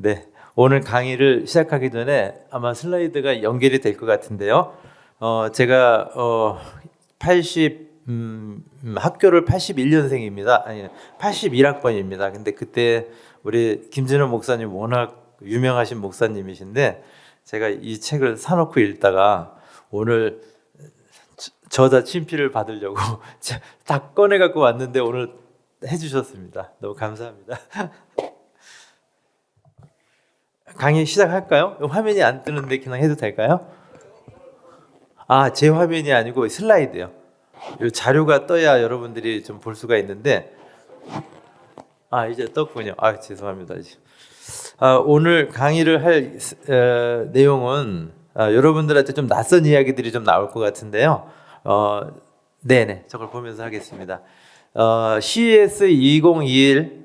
네, 오늘 강의를 시작하기 전에 아마 슬라이드가 연결이 될 것 같은데요. 제가 학교를 81년생입니다. 아니, 81학번입니다. 근데 그때 우리 김진호 목사님 워낙 유명하신 목사님이신데 제가 이 책을 사놓고 읽다가 오늘 저자 친필을 받으려고 딱 꺼내 갖고 왔는데 오늘 해주셨습니다. 너무 감사합니다. 강의 시작할까요? 화면이 안 뜨는데 그냥 해도 될까요? 제 화면이 아니고 슬라이드요. 이 자료가 떠야 여러분들이 좀 볼 수가 있는데 이제 떴군요. 죄송합니다. 오늘 강의를 할 내용은 여러분들한테 좀 낯선 이야기들이 좀 나올 것 같은데요. 네네, 저걸 보면서 하겠습니다. CES 2021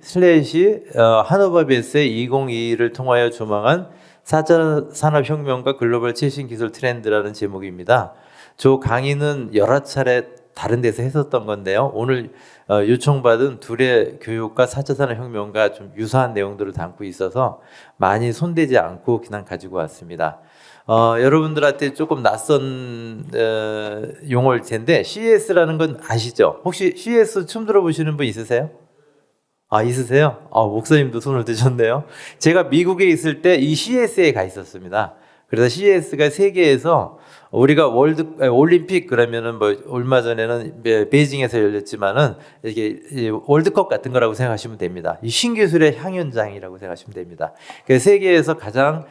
하노버 베스 2021을 통하여 조망한 4차 산업혁명과 글로벌 최신 기술 트렌드라는 제목입니다. 저 강의는 여러 차례 다른 데서 했었던 건데요. 오늘 요청받은 둘의 교육과 4차 산업혁명과 좀 유사한 내용들을 담고 있어서 많이 손대지 않고 그냥 가지고 왔습니다. 여러분들한테 조금 낯선 용어일 텐데 CES라는 건 아시죠? 혹시 CES 처음 들어보시는 분 있으세요? 있으세요? 목사님도 손을 드셨네요. 제가 미국에 있을 때 이 CES에 가 있었습니다. 그래서 CES가 세계에서 우리가 올림픽 그러면은 뭐 얼마 전에는 베이징에서 열렸지만은 이게 월드컵 같은 거라고 생각하시면 됩니다. 이 신기술의 향연장이라고 생각하시면 됩니다. 그래서 세계에서 가장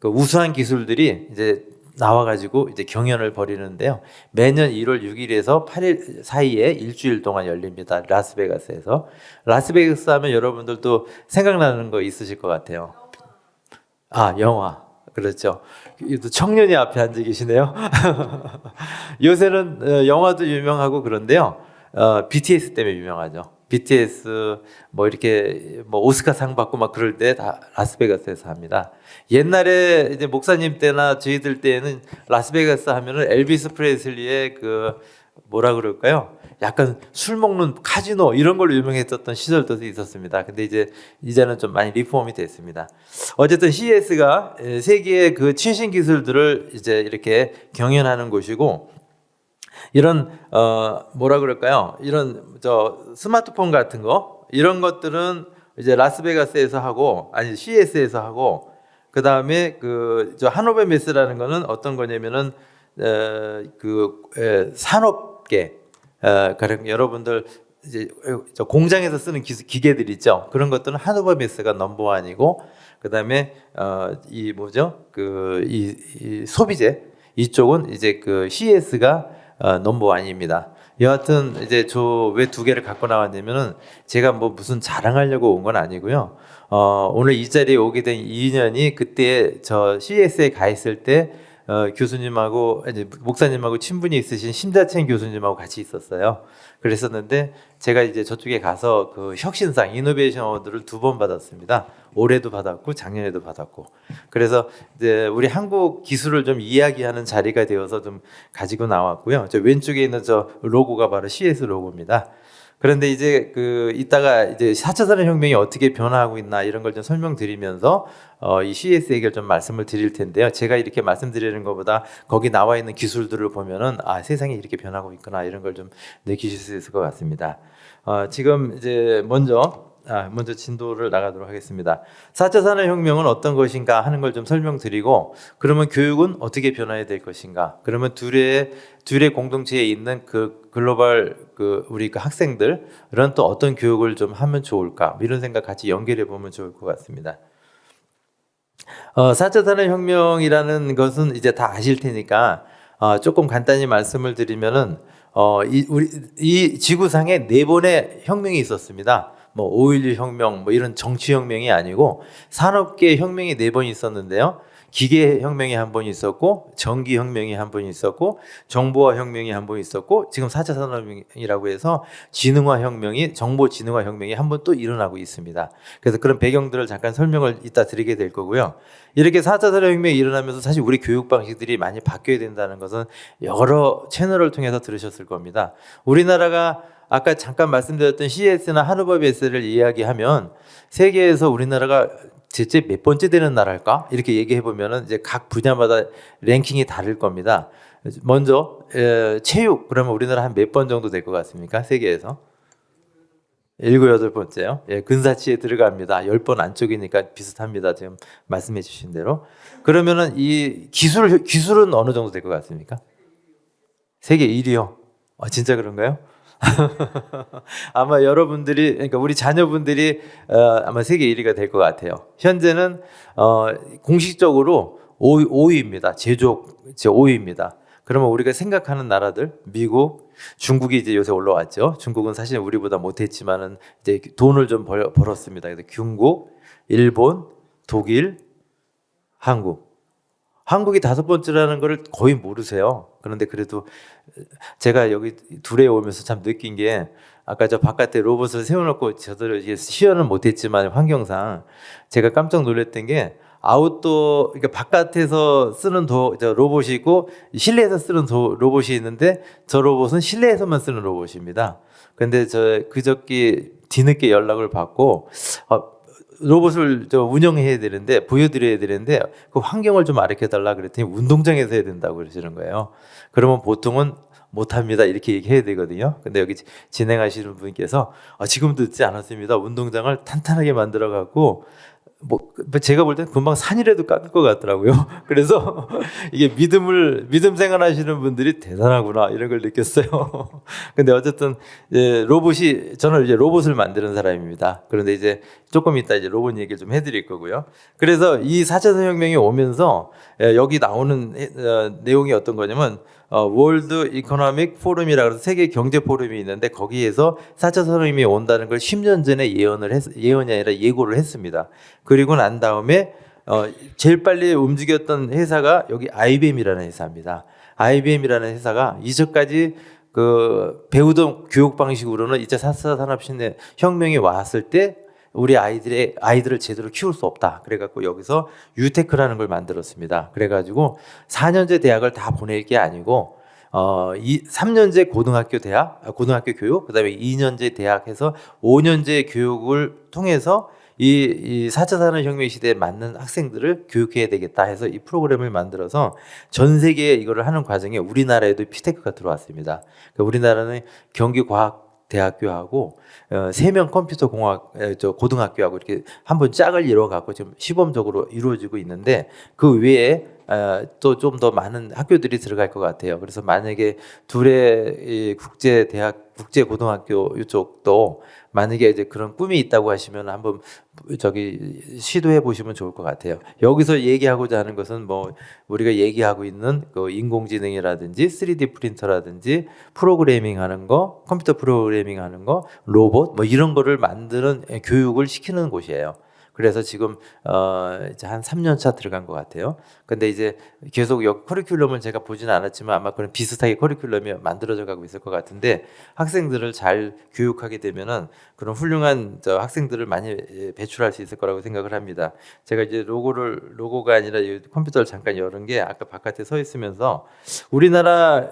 우수한 기술들이 이제 나와가지고 이제 경연을 벌이는데요. 매년 1월 6일에서 8일 사이에 일주일 동안 열립니다. 라스베가스에서. 라스베가스 하면 여러분들도 생각나는 거 있으실 것 같아요. 영화. 그렇죠. 또 청년이 앞에 앉아 계시네요. 요새는 영화도 유명하고 그런데요. BTS 때문에 유명하죠. BTS 이렇게 오스카상 받고 막 그럴 때 다 라스베가스에서 합니다. 옛날에 이제 목사님 때나 저희들 때에는 라스베가스 하면은 엘비스 프레슬리의 뭐라 그럴까요? 약간 술 먹는 카지노 이런 걸로 유명했었던 시절도 있었습니다. 근데 이제는 좀 많이 리폼이 됐습니다. 어쨌든 CES가 세계의 최신 기술들을 이제 이렇게 경연하는 곳이고 이런 이런 스마트폰 같은 거 이런 것들은 이제 라스베가스에서 하고 CES에서 하고 그다음에 하노베 메스라는 거는 어떤 거냐면은 산업계 여러분들 이제 공장에서 쓰는 기계들 있죠. 그런 것들은 하노버 메스가 넘버원이고 그다음에 이 소비재 이쪽은 이제 CES가 넘버원입니다. 여하튼 이제 저 왜 두 개를 갖고 나왔냐면은 제가 무슨 자랑하려고 온 건 아니고요. 오늘 이 자리에 오게 된 인연이 그때 저 CES에 가 있을 때 교수님하고 이제 목사님하고 친분이 있으신 심자첸 교수님하고 같이 있었어요. 그랬었는데 제가 이제 저쪽에 가서 혁신상 이노베이션 어워드를 2번 받았습니다. 올해도 받았고 작년에도 받았고. 그래서 이제 우리 한국 기술을 좀 이야기하는 자리가 되어서 좀 가지고 나왔고요. 저 왼쪽에 있는 저 로고가 바로 CS 로고입니다. 그런데 이제 이따가 이제 4차 산업혁명이 어떻게 변화하고 있나 이런 걸 좀 설명드리면서 이 CS 얘기를 좀 말씀을 드릴 텐데요. 제가 이렇게 말씀드리는 것보다 거기 나와 있는 기술들을 보면은 세상이 이렇게 변하고 있구나 이런 걸 좀 느끼실 수 있을 것 같습니다. 지금 이제 먼저 진도를 나가도록 하겠습니다. 4차 산업혁명은 어떤 것인가 하는 걸 좀 설명드리고 그러면 교육은 어떻게 변화해야 될 것인가 그러면 둘의 공동체에 있는 글로벌 우리 학생들은 또 어떤 교육을 좀 하면 좋을까 이런 생각 같이 연결해 보면 좋을 것 같습니다. 4차 산업혁명이라는 것은 이제 다 아실 테니까 조금 간단히 말씀을 드리면은 이 지구상에 4번의 혁명이 있었습니다. 5.16 혁명, 이런 정치 혁명이 아니고 산업계 혁명이 4번 있었는데요. 기계 혁명이 한 번 있었고, 전기 혁명이 한 번 있었고, 정보화 혁명이 한 번 있었고, 지금 4차 산업혁명이라고 해서 정보지능화 혁명이 한 번 또 일어나고 있습니다. 그래서 그런 배경들을 잠깐 설명을 이따 드리게 될 거고요. 이렇게 4차 산업혁명이 일어나면서 사실 우리 교육 방식들이 많이 바뀌어야 된다는 것은 여러 채널을 통해서 들으셨을 겁니다. 우리나라가 아까 잠깐 말씀드렸던 CS나 한우버비에스를 이야기하면 세계에서 우리나라가 대체 몇 번째 되는 나라일까? 이렇게 얘기해 보면은 이제 각 분야마다 랭킹이 다를 겁니다. 먼저 체육 그러면 우리나라 한 몇 번 정도 될 것 같습니까? 세계에서? 일곱 여덟 번째요. 예, 근사치에 들어갑니다. 10번 안쪽이니까 비슷합니다. 지금 말씀해 주신 대로. 그러면은 이 기술은 어느 정도 될 것 같습니까? 세계 1위요. 진짜 그런가요? 아마 여러분들이 그러니까 우리 자녀분들이 아마 세계 1위가 될 것 같아요. 현재는 공식적으로 5위입니다. 제조업 5위입니다. 그러면 우리가 생각하는 나라들 미국, 중국이 이제 요새 올라왔죠. 중국은 사실 우리보다 못했지만은 이제 돈을 좀 벌었습니다. 그래서 중국, 일본, 독일, 한국. 한국이 다섯 번째라는 걸 거의 모르세요. 그런데 그래도 제가 여기 둘에 오면서 참 느낀 게 아까 저 바깥에 로봇을 세워놓고 저도 이게 시연은 못했지만 환경상 제가 깜짝 놀랐던 게 아웃도어 그러니까 바깥에서 쓰는 저 로봇이 있고 실내에서 쓰는 로봇이 있는데 저 로봇은 실내에서만 쓰는 로봇입니다. 근데 저 그저께 뒤늦게 연락을 받고 로봇을 운영해야 되는데 보여드려야 되는데 그 환경을 좀 가르쳐 달라 그랬더니 운동장에서 해야 된다고 그러시는 거예요. 그러면 보통은 못합니다 이렇게 얘기해야 되거든요. 근데 여기 진행하시는 분께서 지금 듣지 않았습니다. 운동장을 탄탄하게 만들어 갖고 뭐 제가 볼 땐 금방 산이라도 깎을 것 같더라고요. 그래서 이게 믿음 생활하시는 분들이 대단하구나 이런 걸 느꼈어요. 근데 어쨌든 저는 이제 로봇을 만드는 사람입니다. 그런데 이제 조금 이따 이제 로봇 얘기를 좀 해드릴 거고요. 그래서 이 4차 산업혁명이 오면서 여기 나오는 내용이 어떤 거냐면 월드 이코노믹 포럼이라고 해서 세계 경제 포럼이 있는데 거기에서 4차 산업혁명이 온다는 걸 10년 전에 예언이 아니라 예고를 했습니다. 그리고 난 다음에 제일 빨리 움직였던 회사가 여기 IBM이라는 회사입니다. IBM이라는 회사가 이전까지 그 배우던 교육 방식으로는 2차 4차 산업혁명이 왔을 때 우리 아이들을 제대로 키울 수 없다. 그래갖고 여기서 유테크라는 걸 만들었습니다. 그래가지고 4년제 대학을 다 보낼 게 아니고 3년제 고등학교 교육, 그다음에 2년제 대학해서 5년제 교육을 통해서 이 4차 산업혁명 시대에 맞는 학생들을 교육해야 되겠다 해서 이 프로그램을 만들어서 전 세계에 이거를 하는 과정에 우리나라에도 피테크가 들어왔습니다. 그러니까 우리나라는 경기과학대학교하고 3명 고등학교하고 이렇게 한번 짝을 이뤄갖고 지금 시범적으로 이루어지고 있는데 그 외에 또 좀 더 많은 학교들이 들어갈 것 같아요. 그래서 만약에 둘의 국제고등학교 이쪽도 만약에 이제 그런 꿈이 있다고 하시면 한번 시도해 보시면 좋을 것 같아요. 여기서 얘기하고자 하는 것은 뭐 우리가 얘기하고 있는 그 인공지능이라든지 3D 프린터라든지 프로그래밍 하는 거, 컴퓨터 프로그래밍 하는 거, 로봇 뭐 이런 거를 만드는 교육을 시키는 곳이에요. 그래서 지금 이제 한 3년 차 들어간 것 같아요. 근데 이제 계속 커리큘럼을 제가 보지는 않았지만 아마 그런 비슷하게 커리큘럼이 만들어져 가고 있을 것 같은데 학생들을 잘 교육하게 되면은 그런 훌륭한 학생들을 많이 배출할 수 있을 거라고 생각을 합니다. 제가 이제 로고가 아니라 컴퓨터를 잠깐 열은 게 아까 바깥에 서 있으면서 우리나라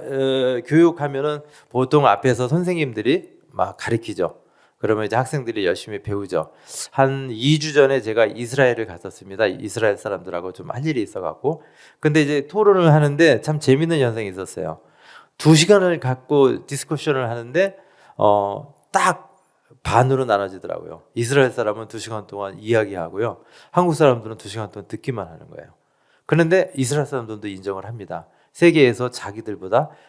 교육하면은 보통 앞에서 선생님들이 막 가르치죠. 그러면 이제 학생들이 열심히 배우죠. 한 2주 전에 제가 이스라엘을 갔었습니다. 이스라엘 사람들하고 좀 할 일이 있어갖고. 근데 이제 토론을 하는데 참 재밌는 현상이 있었어요. 2시간을 갖고 디스커션을 하는데, 딱 반으로 나눠지더라고요. 이스라엘 사람은 2시간 동안 이야기하고요. 한국 사람들은 2시간 동안 듣기만 하는 거예요. 그런데 이스라엘 사람들도 인정을 합니다. 세계에서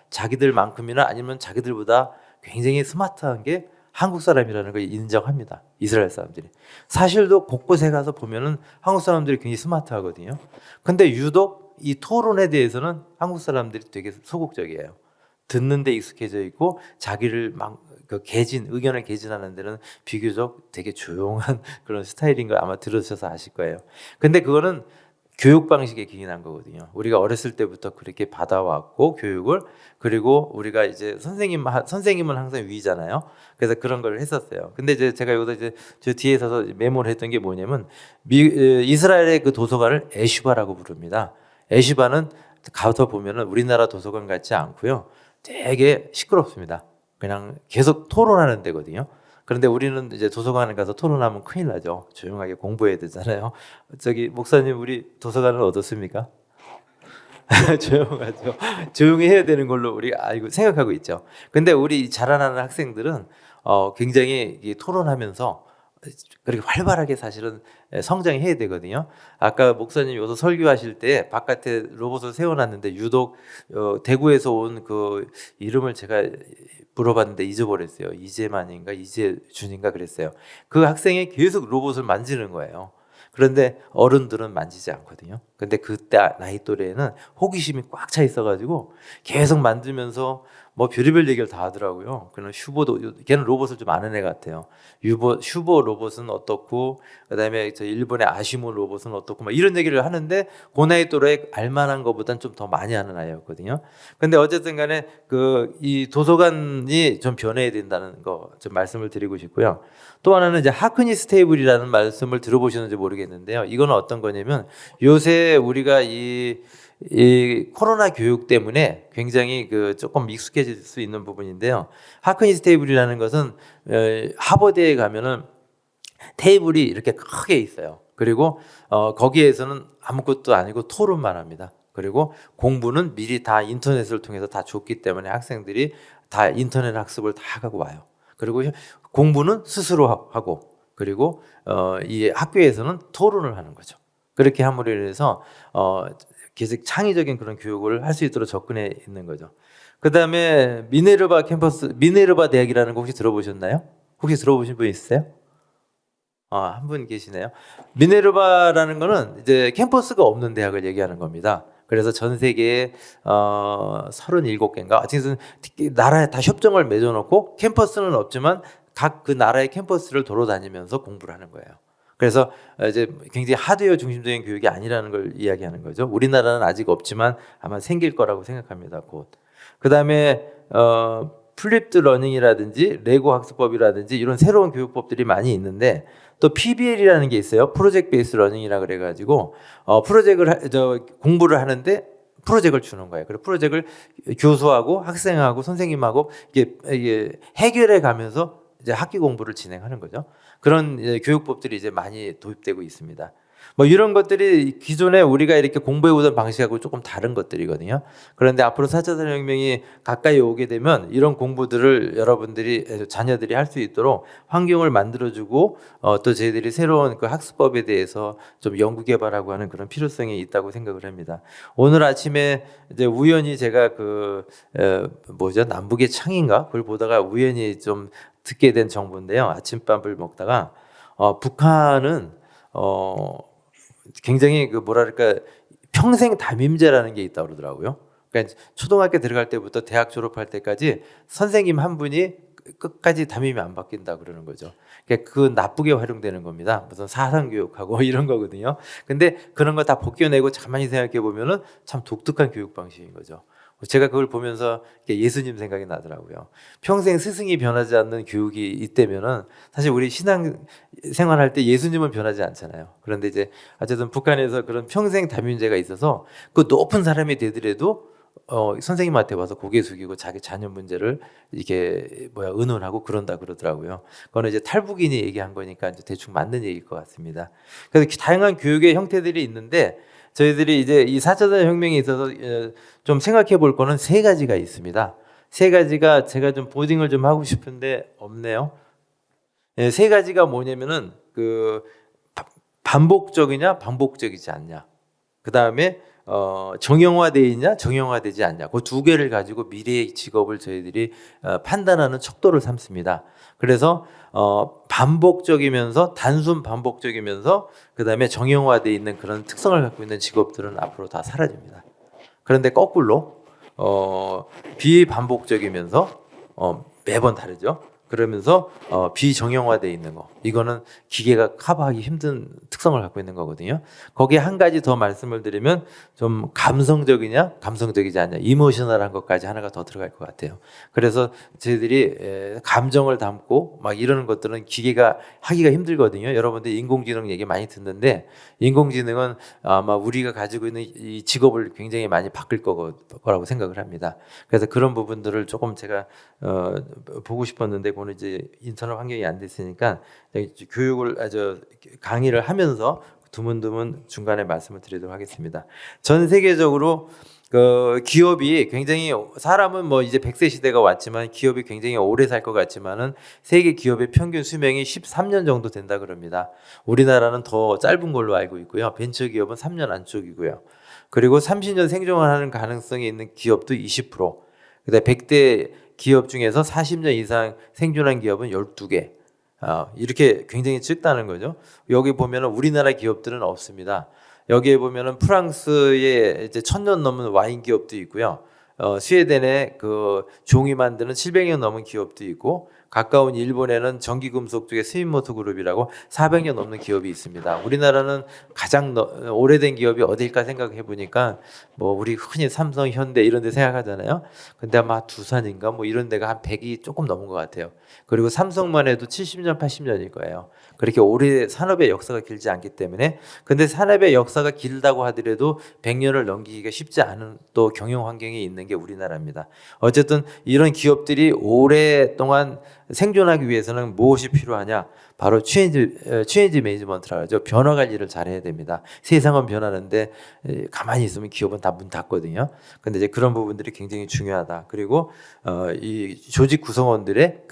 자기들만큼이나 아니면 자기들보다 굉장히 스마트한 게 한국 사람이라는 걸 인정합니다. 이스라엘 사람들이. 사실도 곳곳에 가서 보면은 한국 사람들이 굉장히 스마트하거든요. 근데 유독 이 토론에 대해서는 한국 사람들이 되게 소극적이에요. 듣는 데 익숙해져 있고 자기를 의견을 개진하는 데는 비교적 되게 조용한 그런 스타일인 걸 아마 들으셔서 아실 거예요. 근데 그거는 교육 방식에 기인한 거거든요. 우리가 어렸을 때부터 그렇게 받아왔고 교육을 그리고 우리가 이제 선생님은 항상 위잖아요. 그래서 그런 걸 했었어요. 근데 이제 제가 여기서 이제 저 뒤에 서서 메모를 했던 게 뭐냐면 이스라엘의 그 도서관을 에슈바라고 부릅니다. 에슈바는 가서 보면은 우리나라 도서관 같지 않고요. 되게 시끄럽습니다. 그냥 계속 토론하는 데거든요. 그런데 우리는 이제 도서관에 가서 토론하면 큰일 나죠. 조용하게 공부해야 되잖아요. 저기 목사님 우리 도서관은 어떻습니까? 조용하죠. 조용히 해야 되는 걸로 우리 알고 생각하고 있죠. 근데 우리 자라나는 학생들은 굉장히 이 토론하면서 그렇게 활발하게 사실은 성장해야 되거든요. 아까 목사님 여기서 설교하실 때 바깥에 로봇을 세워놨는데 유독 대구에서 온 그 이름을 제가 물어봤는데 잊어버렸어요. 이재만인가 이재준인가 그랬어요. 그 학생이 계속 로봇을 만지는 거예요. 그런데 어른들은 만지지 않거든요. 근데 그때 나이 또래에는 호기심이 꽉 차 있어가지고 계속 만들면서 뭐 별의별 얘기를 다 하더라고요. 그는 슈보도 걔는 로봇을 좀 아는 애 같아요. 슈보 로봇은 어떻고 그다음에 저 일본의 아시모 로봇은 어떻고 막 이런 얘기를 하는데 그 나이 또래 알만한 것보단 좀 더 많이 하는 아이였거든요. 근데 어쨌든 간에 그 이 도서관이 좀 변해야 된다는 거 좀 말씀을 드리고 싶고요. 또 하나는 이제 하크니스 테이블이라는 말씀을 들어보셨는지 모르겠는데요. 이거는 어떤 거냐면 요새 우리가 이 코로나 교육 때문에 굉장히 그 조금 익숙해질 수 있는 부분인데요. 하크니스 테이블이라는 것은 하버드에 가면은 테이블이 이렇게 크게 있어요. 그리고 거기에서는 아무것도 아니고 토론만 합니다. 그리고 공부는 미리 다 인터넷을 통해서 다 줬기 때문에 학생들이 다 인터넷 학습을 다 하고 와요. 그리고 공부는 스스로 하고 그리고 이 학교에서는 토론을 하는 거죠. 그렇게 함으로 인해서 계속 창의적인 그런 교육을 할 수 있도록 접근해 있는 거죠. 그 다음에 미네르바 캠퍼스, 미네르바 대학이라는 거 혹시 들어보셨나요? 혹시 들어보신 분 있으세요? 한 분 계시네요. 미네르바라는 거는 이제 캠퍼스가 없는 대학을 얘기하는 겁니다. 그래서 전 세계에 37개인가 하여튼 나라에 다 협정을 맺어놓고 캠퍼스는 없지만 각 그 나라의 캠퍼스를 돌아다니면서 공부를 하는 거예요. 그래서 이제 굉장히 하드웨어 중심적인 교육이 아니라는 걸 이야기하는 거죠. 우리나라는 아직 없지만 아마 생길 거라고 생각합니다. 곧. 그다음에 플립드 러닝이라든지 레고 학습법이라든지 이런 새로운 교육법들이 많이 있는데 또 PBL이라는 게 있어요. 프로젝트 베이스 러닝이라 그래가지고 공부를 하는데 프로젝트를 주는 거예요. 그리고 프로젝트를 교수하고 학생하고 선생님하고 이게 해결해 가면서 이제 학기 공부를 진행하는 거죠. 그런 교육법들이 이제 많이 도입되고 있습니다. 뭐 이런 것들이 기존에 우리가 이렇게 공부해오던 방식하고 조금 다른 것들이거든요. 그런데 앞으로 4차 산업혁명이 가까이 오게 되면 이런 공부들을 여러분들이 자녀들이 할 수 있도록 환경을 만들어주고 또 저희들이 새로운 그 학습법에 대해서 좀 연구개발하고 하는 그런 필요성이 있다고 생각을 합니다. 오늘 아침에 이제 우연히 제가 남북의 창인가 그걸 보다가 우연히 좀 듣게 된 정보인데요. 아침밥을 먹다가 북한은 굉장히 평생 담임제라는 게 있다고 그러더라고요. 그러니까 초등학교 들어갈 때부터 대학 졸업할 때까지 선생님 한 분이 끝까지 담임이 안 바뀐다 그러는 거죠. 그러니까 그 나쁘게 활용되는 겁니다. 무슨 사상 교육하고 이런 거거든요. 근데 그런 거 다 벗겨내고 가만히 생각해 보면은 참 독특한 교육 방식인 거죠. 제가 그걸 보면서 예수님 생각이 나더라고요. 평생 스승이 변하지 않는 교육이 있다면은 사실 우리 신앙 생활할 때 예수님은 변하지 않잖아요. 그런데 이제 어쨌든 북한에서 그런 평생 담임제가 있어서 그 높은 사람이 되더라도 선생님한테 와서 고개 숙이고 자기 자녀 문제를 이렇게 의논하고 그런다 그러더라고요. 그거는 이제 탈북인이 얘기한 거니까 이제 대충 맞는 얘기일 것 같습니다. 그래서 다양한 교육의 형태들이 있는데 저희들이 이제 이 4차 산업혁명에 있어서 좀 생각해 볼 거는 세 가지가 있습니다. 세 가지가 제가 좀 보딩을 좀 하고 싶은데 없네요. 세 가지가 뭐냐면은 반복적이냐 반복적이지 않냐. 그 다음에 정형화되어 있냐 정형화되지 않냐. 그 두 개를 가지고 미래의 직업을 저희들이 판단하는 척도를 삼습니다. 그래서 반복적이면서 단순 반복적이면서 그 다음에 정형화되어 있는 그런 특성을 갖고 있는 직업들은 앞으로 다 사라집니다. 그런데 거꾸로 비반복적이면서 매번 다르죠. 그러면서 비정형화돼 있는 거. 이거는 기계가 커버하기 힘든 특성을 갖고 있는 거거든요. 거기에 한 가지 더 말씀을 드리면 좀 감성적이냐 감성적이지 않냐 이모셔널한 것까지 하나가 더 들어갈 것 같아요. 그래서 저희들이 감정을 담고 막 이러는 것들은 기계가 하기가 힘들거든요. 여러분들 인공지능 얘기 많이 듣는데 인공지능은 아마 우리가 가지고 있는 이 직업을 굉장히 많이 바꿀 거라고 생각을 합니다. 그래서 그런 부분들을 조금 제가 보고 싶었는데 그거는 이제 인터넷 환경이 안 됐으니까 교육을 강의를 하면서 드문드문 중간에 말씀을 드리도록 하겠습니다. 전 세계적으로 그 기업이 굉장히 사람은 뭐 이제 100세 시대가 왔지만 기업이 굉장히 오래 살 것 같지만은 세계 기업의 평균 수명이 13년 정도 된다 그럽니다. 우리나라는 더 짧은 걸로 알고 있고요. 벤처 기업은 3년 안쪽이고요. 그리고 30년 생존하는 가능성이 있는 기업도 20%. 그다음에 100대 기업 중에서 40년 이상 생존한 기업은 12개. 이렇게 굉장히 적다는 거죠. 여기 보면은 우리나라 기업들은 없습니다. 여기에 보면은 프랑스에 이제 1000년 넘은 와인 기업도 있고요. 스웨덴에 그 종이 만드는 700년 넘은 기업도 있고 가까운 일본에는 전기금속 쪽에 스미모토 그룹이라고 400년 넘는 기업이 있습니다. 우리나라는 가장 오래된 기업이 어딜까 생각해 보니까 뭐 우리 흔히 삼성, 현대 이런 데 생각하잖아요. 근데 아마 두산인가 뭐 이런 데가 한 100이 조금 넘은 것 같아요. 그리고 삼성만 해도 70년, 80년일 거예요. 그렇게 오래 산업의 역사가 길지 않기 때문에 근데 산업의 역사가 길다고 하더라도 100년을 넘기기가 쉽지 않은 또 경영 환경이 있는 게 우리나라입니다. 어쨌든 이런 기업들이 오랫동안 생존하기 위해서는 무엇이 필요하냐? 바로 체인지 매니지먼트라고 하죠. 변화 관리를 잘해야 됩니다. 세상은 변하는데 가만히 있으면 기업은 다 문 닫거든요. 근데 이제 그런 부분들이 굉장히 중요하다. 그리고 이 조직 구성원들의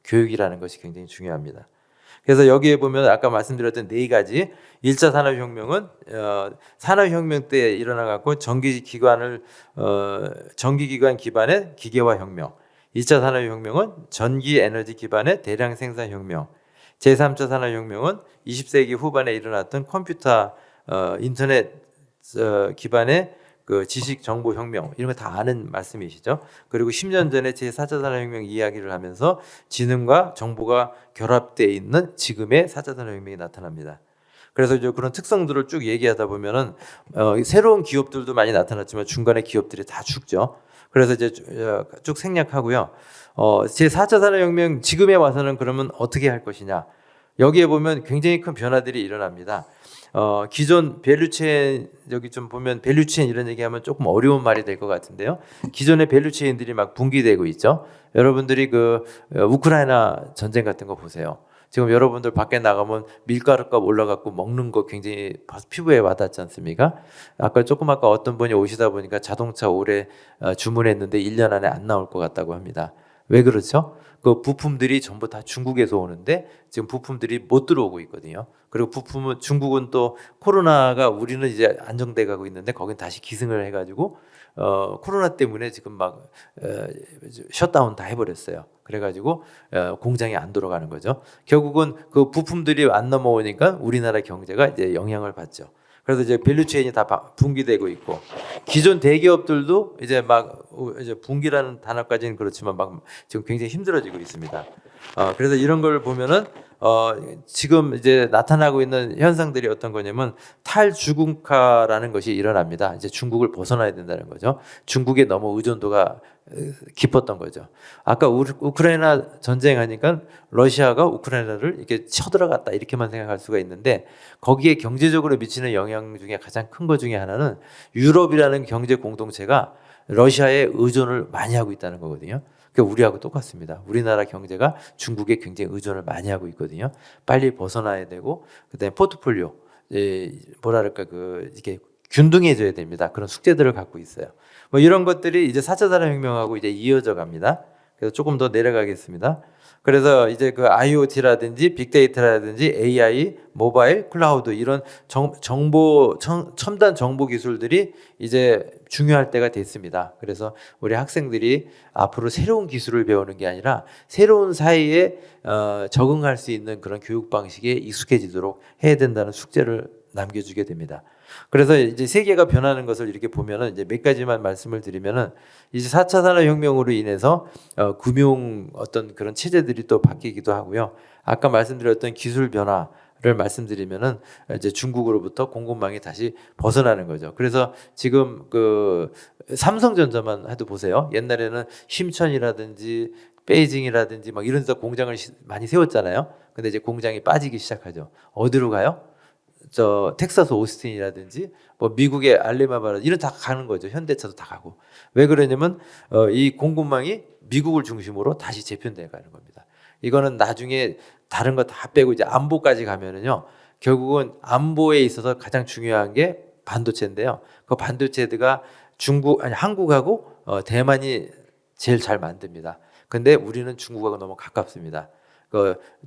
교육이라는 것이 굉장히 중요합니다. 그래서 여기에 보면 아까 말씀드렸던 네 가지 1차 산업혁명은 산업혁명 때 일어나 갖고 전기기관 기반의 기계화혁명 2차 산업혁명은 전기에너지 기반의 대량 생산혁명 제3차 산업혁명은 20세기 후반에 일어났던 컴퓨터 인터넷 기반의 그 지식 정보 혁명 이런 거 다 아는 말씀이시죠. 그리고 10년 전에 제4차 산업혁명 이야기를 하면서 지능과 정보가 결합되어 있는 지금의 4차 산업혁명이 나타납니다. 그래서 이제 그런 특성들을 쭉 얘기하다 보면은 새로운 기업들도 많이 나타났지만 중간에 기업들이 다 죽죠. 그래서 이제 쭉 생략하고요. 제4차 산업혁명 지금에 와서는 그러면 어떻게 할 것이냐. 여기에 보면 굉장히 큰 변화들이 일어납니다. 기존 밸류체인 여기 좀 보면 밸류체인 이런 얘기하면 조금 어려운 말이 될 것 같은데요. 기존의 밸류체인들이 막 붕괴되고 있죠. 여러분들이 그 우크라이나 전쟁 같은 거 보세요. 지금 여러분들 밖에 나가면 밀가루값 올라갔고 먹는 거 굉장히 피부에 와닿지 않습니까? 아까 어떤 분이 오시다 보니까 자동차 올해 주문했는데 1년 안에 안 나올 것 같다고 합니다. 왜 그렇죠? 그 부품들이 전부 다 중국에서 오는데 지금 부품들이 못 들어오고 있거든요. 그리고 부품은 중국은 또 코로나가 우리는 이제 안정돼 가고 있는데 거긴 다시 기승을 해가지고 코로나 때문에 지금 막 셧다운 다 해버렸어요. 그래가지고 공장이 안 돌아가는 거죠. 결국은 그 부품들이 안 넘어오니까 우리나라 경제가 이제 영향을 받죠. 그래서 이제 밸류체인이 다 붕괴되고 있고 기존 대기업들도 이제 붕괴라는 단어까지는 그렇지만 막 지금 굉장히 힘들어지고 있습니다. 그래서 이런 걸 보면은 지금 이제 나타나고 있는 현상들이 어떤 거냐면 탈중국화라는 것이 일어납니다. 이제 중국을 벗어나야 된다는 거죠. 중국에 너무 의존도가 깊었던 거죠. 아까 우크라이나 전쟁하니까 러시아가 우크라이나를 이렇게 쳐들어갔다 이렇게만 생각할 수가 있는데 거기에 경제적으로 미치는 영향 중에 가장 큰 것 중에 하나는 유럽이라는 경제 공동체가 러시아에 의존을 많이 하고 있다는 거거든요. 그러니까 우리하고 똑같습니다. 우리나라 경제가 중국에 굉장히 의존을 많이 하고 있거든요. 빨리 벗어나야 되고 그다음에 포트폴리오 뭐랄까 이렇게 균등해져야 됩니다. 그런 숙제들을 갖고 있어요. 뭐 이런 것들이 이제 4차 산업혁명하고 이제 이어져 갑니다. 그래서 조금 더 내려가겠습니다. 그래서 이제 그 IoT라든지 빅데이터라든지 AI, 모바일, 클라우드 이런 첨단 정보 기술들이 이제 중요할 때가 됐습니다. 그래서 우리 학생들이 앞으로 새로운 기술을 배우는 게 아니라 새로운 사회에 적응할 수 있는 그런 교육 방식에 익숙해지도록 해야 된다는 숙제를 남겨주게 됩니다. 그래서 이제 세계가 변하는 것을 이렇게 보면은 이제 몇 가지만 말씀을 드리면은 이제 4차 산업혁명으로 인해서 금융 어떤 그런 체제들이 또 바뀌기도 하고요. 아까 말씀드렸던 기술 변화를 말씀드리면은 이제 중국으로부터 공급망이 다시 벗어나는 거죠. 그래서 지금 그 삼성전자만 해도 보세요. 옛날에는 심천이라든지 베이징이라든지 막 이런 데서 공장을 많이 세웠잖아요. 근데 이제 공장이 빠지기 시작하죠. 어디로 가요? 저 텍사스 오스틴이라든지 뭐 미국의 알리바바 이런 다 가는 거죠. 현대차도 다 가고. 왜 그러냐면 이 공급망이 미국을 중심으로 다시 재편돼 가는 겁니다. 이거는 나중에 다른 거 다 빼고 이제 안보까지 가면은요. 결국은 안보에 있어서 가장 중요한 게 반도체인데요. 그 반도체가 한국하고 대만이 제일 잘 만듭니다. 근데 우리는 중국하고 너무 가깝습니다.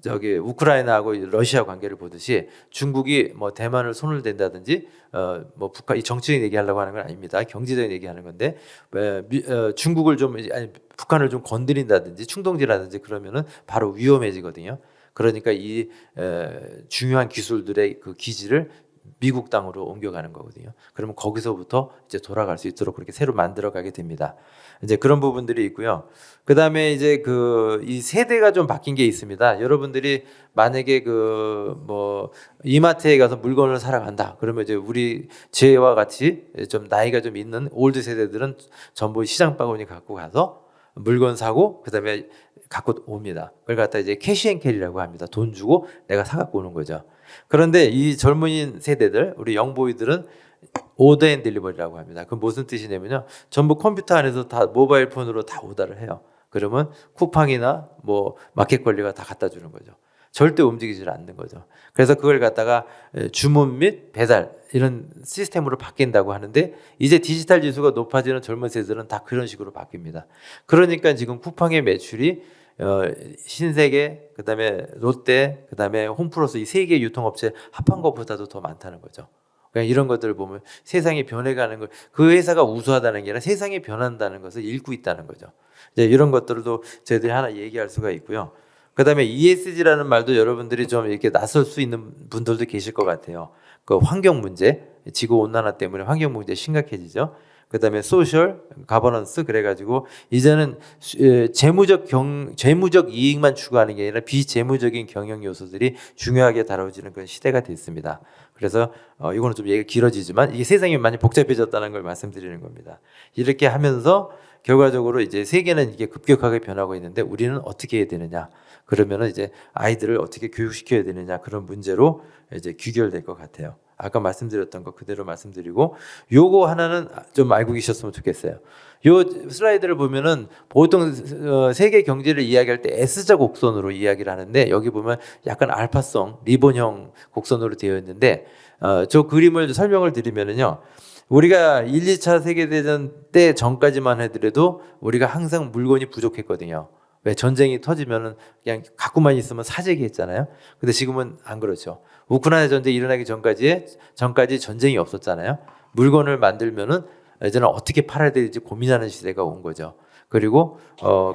저기 우크라이나하고 러시아 관계를 보듯이 중국이 뭐 대만을 손을 댄다든지 뭐 북한 이 정치적인 얘기하려고 하는 건 아닙니다. 경제적인 얘기하는 건데 중국을 좀 아니 북한을 좀 건드린다든지 충동질하든지 그러면은 바로 위험해지거든요. 그러니까 이 중요한 기술들의 그 기지를 미국 땅으로 옮겨가는 거거든요. 그러면 거기서부터 이제 돌아갈 수 있도록 그렇게 새로 만들어가게 됩니다. 이제 그런 부분들이 있고요. 그 다음에 이제 이 세대가 좀 바뀐 게 있습니다. 여러분들이 만약에 뭐 이마트에 가서 물건을 사러 간다. 그러면 이제 제와 같이 좀 나이가 좀 있는 올드 세대들은 전부 시장 바구니 갖고 가서 물건 사고 그다음에 갖고 옵니다. 그걸 갖다 이제 캐시앤캐리라고 합니다. 돈 주고 내가 사갖고 오는 거죠. 그런데 이 젊은 세대들, 우리 영보이들은 오더 앤 딜리버리라고 합니다. 그 무슨 뜻이냐면요. 전부 컴퓨터 안에서 다 모바일 폰으로 다 오더를 해요. 그러면 쿠팡이나 뭐 마켓 관리가 다 갖다 주는 거죠. 절대 움직이질 않는 거죠. 그래서 그걸 갖다가 주문 및 배달 이런 시스템으로 바뀐다고 하는데 이제 디지털 지수가 높아지는 젊은 세대들은 다 그런 식으로 바뀝니다. 그러니까 지금 쿠팡의 매출이 신세계, 그다음에 롯데, 그다음에 홈플러스 이 세 개 유통업체 합한 것보다도 더 많다는 거죠. 그러니까 이런 것들을 보면 세상이 변해가는 걸, 그 회사가 우수하다는 게 아니라 세상이 변한다는 것을 읽고 있다는 거죠. 이제 이런 것들도 저희들이 하나 얘기할 수가 있고요. 그다음에 ESG라는 말도 여러분들이 좀 이렇게 낯설 수 있는 분들도 계실 것 같아요. 그 환경 문제, 지구 온난화 때문에 환경 문제 심각해지죠. 그다음에 소셜 가버넌스 그래가지고 이제는 재무적 이익만 추구하는 게 아니라 비재무적인 경영 요소들이 중요하게 다뤄지는 그런 시대가 됐습니다. 그래서 이거는 좀 얘기가 길어지지만 이게 세상이 많이 복잡해졌다는 걸 말씀드리는 겁니다. 이렇게 하면서 결과적으로 이제 세계는 이게 급격하게 변하고 있는데 우리는 어떻게 해야 되느냐? 그러면은 이제 아이들을 어떻게 교육시켜야 되느냐 그런 문제로 이제 귀결될 것 같아요. 아까 말씀드렸던 거 그대로 말씀드리고 요거 하나는 좀 알고 계셨으면 좋겠어요. 요 슬라이드를 보면은 보통 세계 경제를 이야기할 때 S자 곡선으로 이야기를 하는데 여기 보면 약간 알파성 리본형 곡선으로 되어 있는데 저 그림을 설명을 드리면은요. 우리가 1, 2차 세계대전 때 전까지만 하더라도 우리가 항상 물건이 부족했거든요. 왜 전쟁이 터지면은 그냥 갖고만 있으면 사재기 했잖아요. 근데 지금은 안 그렇죠. 우크라이나 전쟁이 일어나기 전까지 전쟁이 없었잖아요. 물건을 만들면은 이제는 어떻게 팔아야 될지 고민하는 시대가 온 거죠. 그리고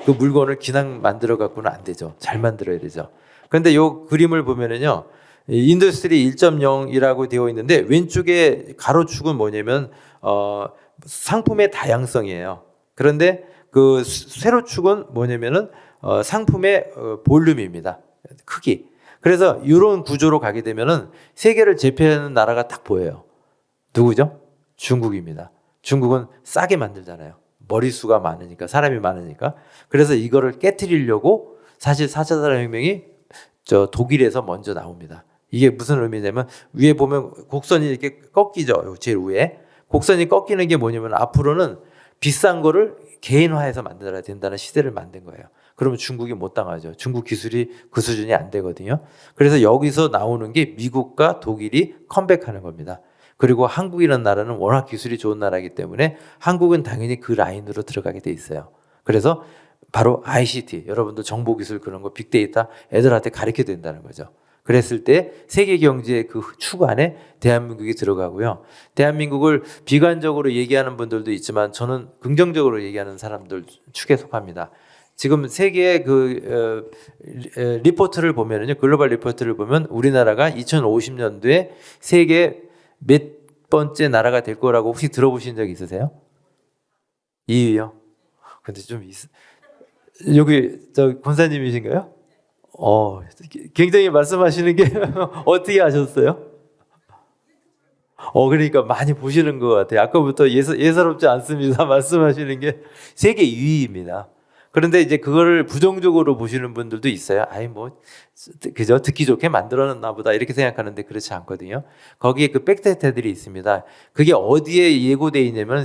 그 물건을 그냥 만들어 갖고는 안 되죠. 잘 만들어야 되죠. 그런데 요 그림을 보면은요. 인더스트리 1.0이라고 되어 있는데 왼쪽에 가로축은 뭐냐면 상품의 다양성이에요. 그런데 그 세로축은 뭐냐면은 상품의 볼륨입니다. 크기. 그래서 이런 구조로 가게 되면은 세계를 제패하는 나라가 딱 보여요. 누구죠? 중국입니다. 중국은 싸게 만들잖아요. 머릿수가 많으니까, 사람이 많으니까. 그래서 이거를 깨트리려고 사실 4차 산업혁명이 독일에서 먼저 나옵니다. 이게 무슨 의미냐면 위에 보면 곡선이 이렇게 꺾이죠. 제일 위에. 곡선이 꺾이는 게 뭐냐면 앞으로는 비싼 거를 개인화해서 만들어야 된다는 시대를 만든 거예요. 그러면 중국이 못 당하죠. 중국 기술이 그 수준이 안 되거든요. 그래서 여기서 나오는 게 미국과 독일이 컴백하는 겁니다. 그리고 한국이라는 나라는 워낙 기술이 좋은 나라이기 때문에 한국은 당연히 그 라인으로 들어가게 돼 있어요. 그래서 바로 ICT, 여러분들 정보기술 그런 거 빅데이터 애들한테 가르쳐야 된다는 거죠. 그랬을 때 세계 경제의 그 축 안에 대한민국이 들어가고요. 대한민국을 비관적으로 얘기하는 분들도 있지만 저는 긍정적으로 얘기하는 사람들 축에 속합니다. 지금 세계의 리포트를 보면은요, 글로벌 리포트를 보면 우리나라가 2050년도에 세계 몇 번째 나라가 될 거라고 혹시 들어보신 적 있으세요? 2위요? 근데 좀 여기 저 권사님이신가요? 굉장히 말씀하시는 게 어떻게 아셨어요? 그러니까 많이 보시는 것 같아요. 아까부터 예사롭지 않습니다. 말씀하시는 게 세계 2위입니다. 그런데 이제 그거를 부정적으로 보시는 분들도 있어요. 아이 뭐 그저 듣기 좋게 만들어놨나 보다 이렇게 생각하는데 그렇지 않거든요. 거기에 그 백데이터들이 있습니다. 그게 어디에 예고돼 있냐면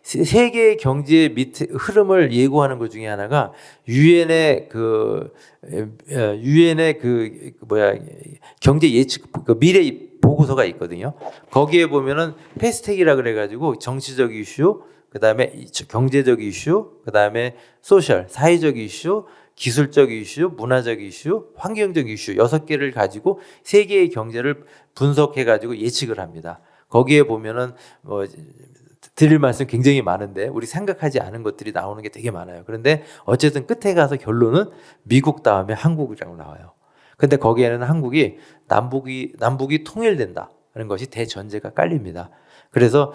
세계 경제 밑에 흐름을 예고하는 것 중에 하나가 유엔의 경제 예측 미래 보고서가 있거든요. 거기에 보면은 패스텍이라 그래가지고 정치적 이슈, 그다음에 경제적 이슈, 그다음에 소셜 사회적 이슈, 기술적 이슈, 문화적 이슈, 환경적 이슈 6개를 가지고 세계의 경제를 분석해 가지고 예측을 합니다. 거기에 보면은 뭐 드릴 말씀 굉장히 많은데 우리 생각하지 않은 것들이 나오는 게 되게 많아요. 그런데 어쨌든 끝에 가서 결론은 미국 다음에 한국이라고 나와요. 근데 거기에는 한국이 남북이 통일된다는 것이 대전제가 깔립니다. 그래서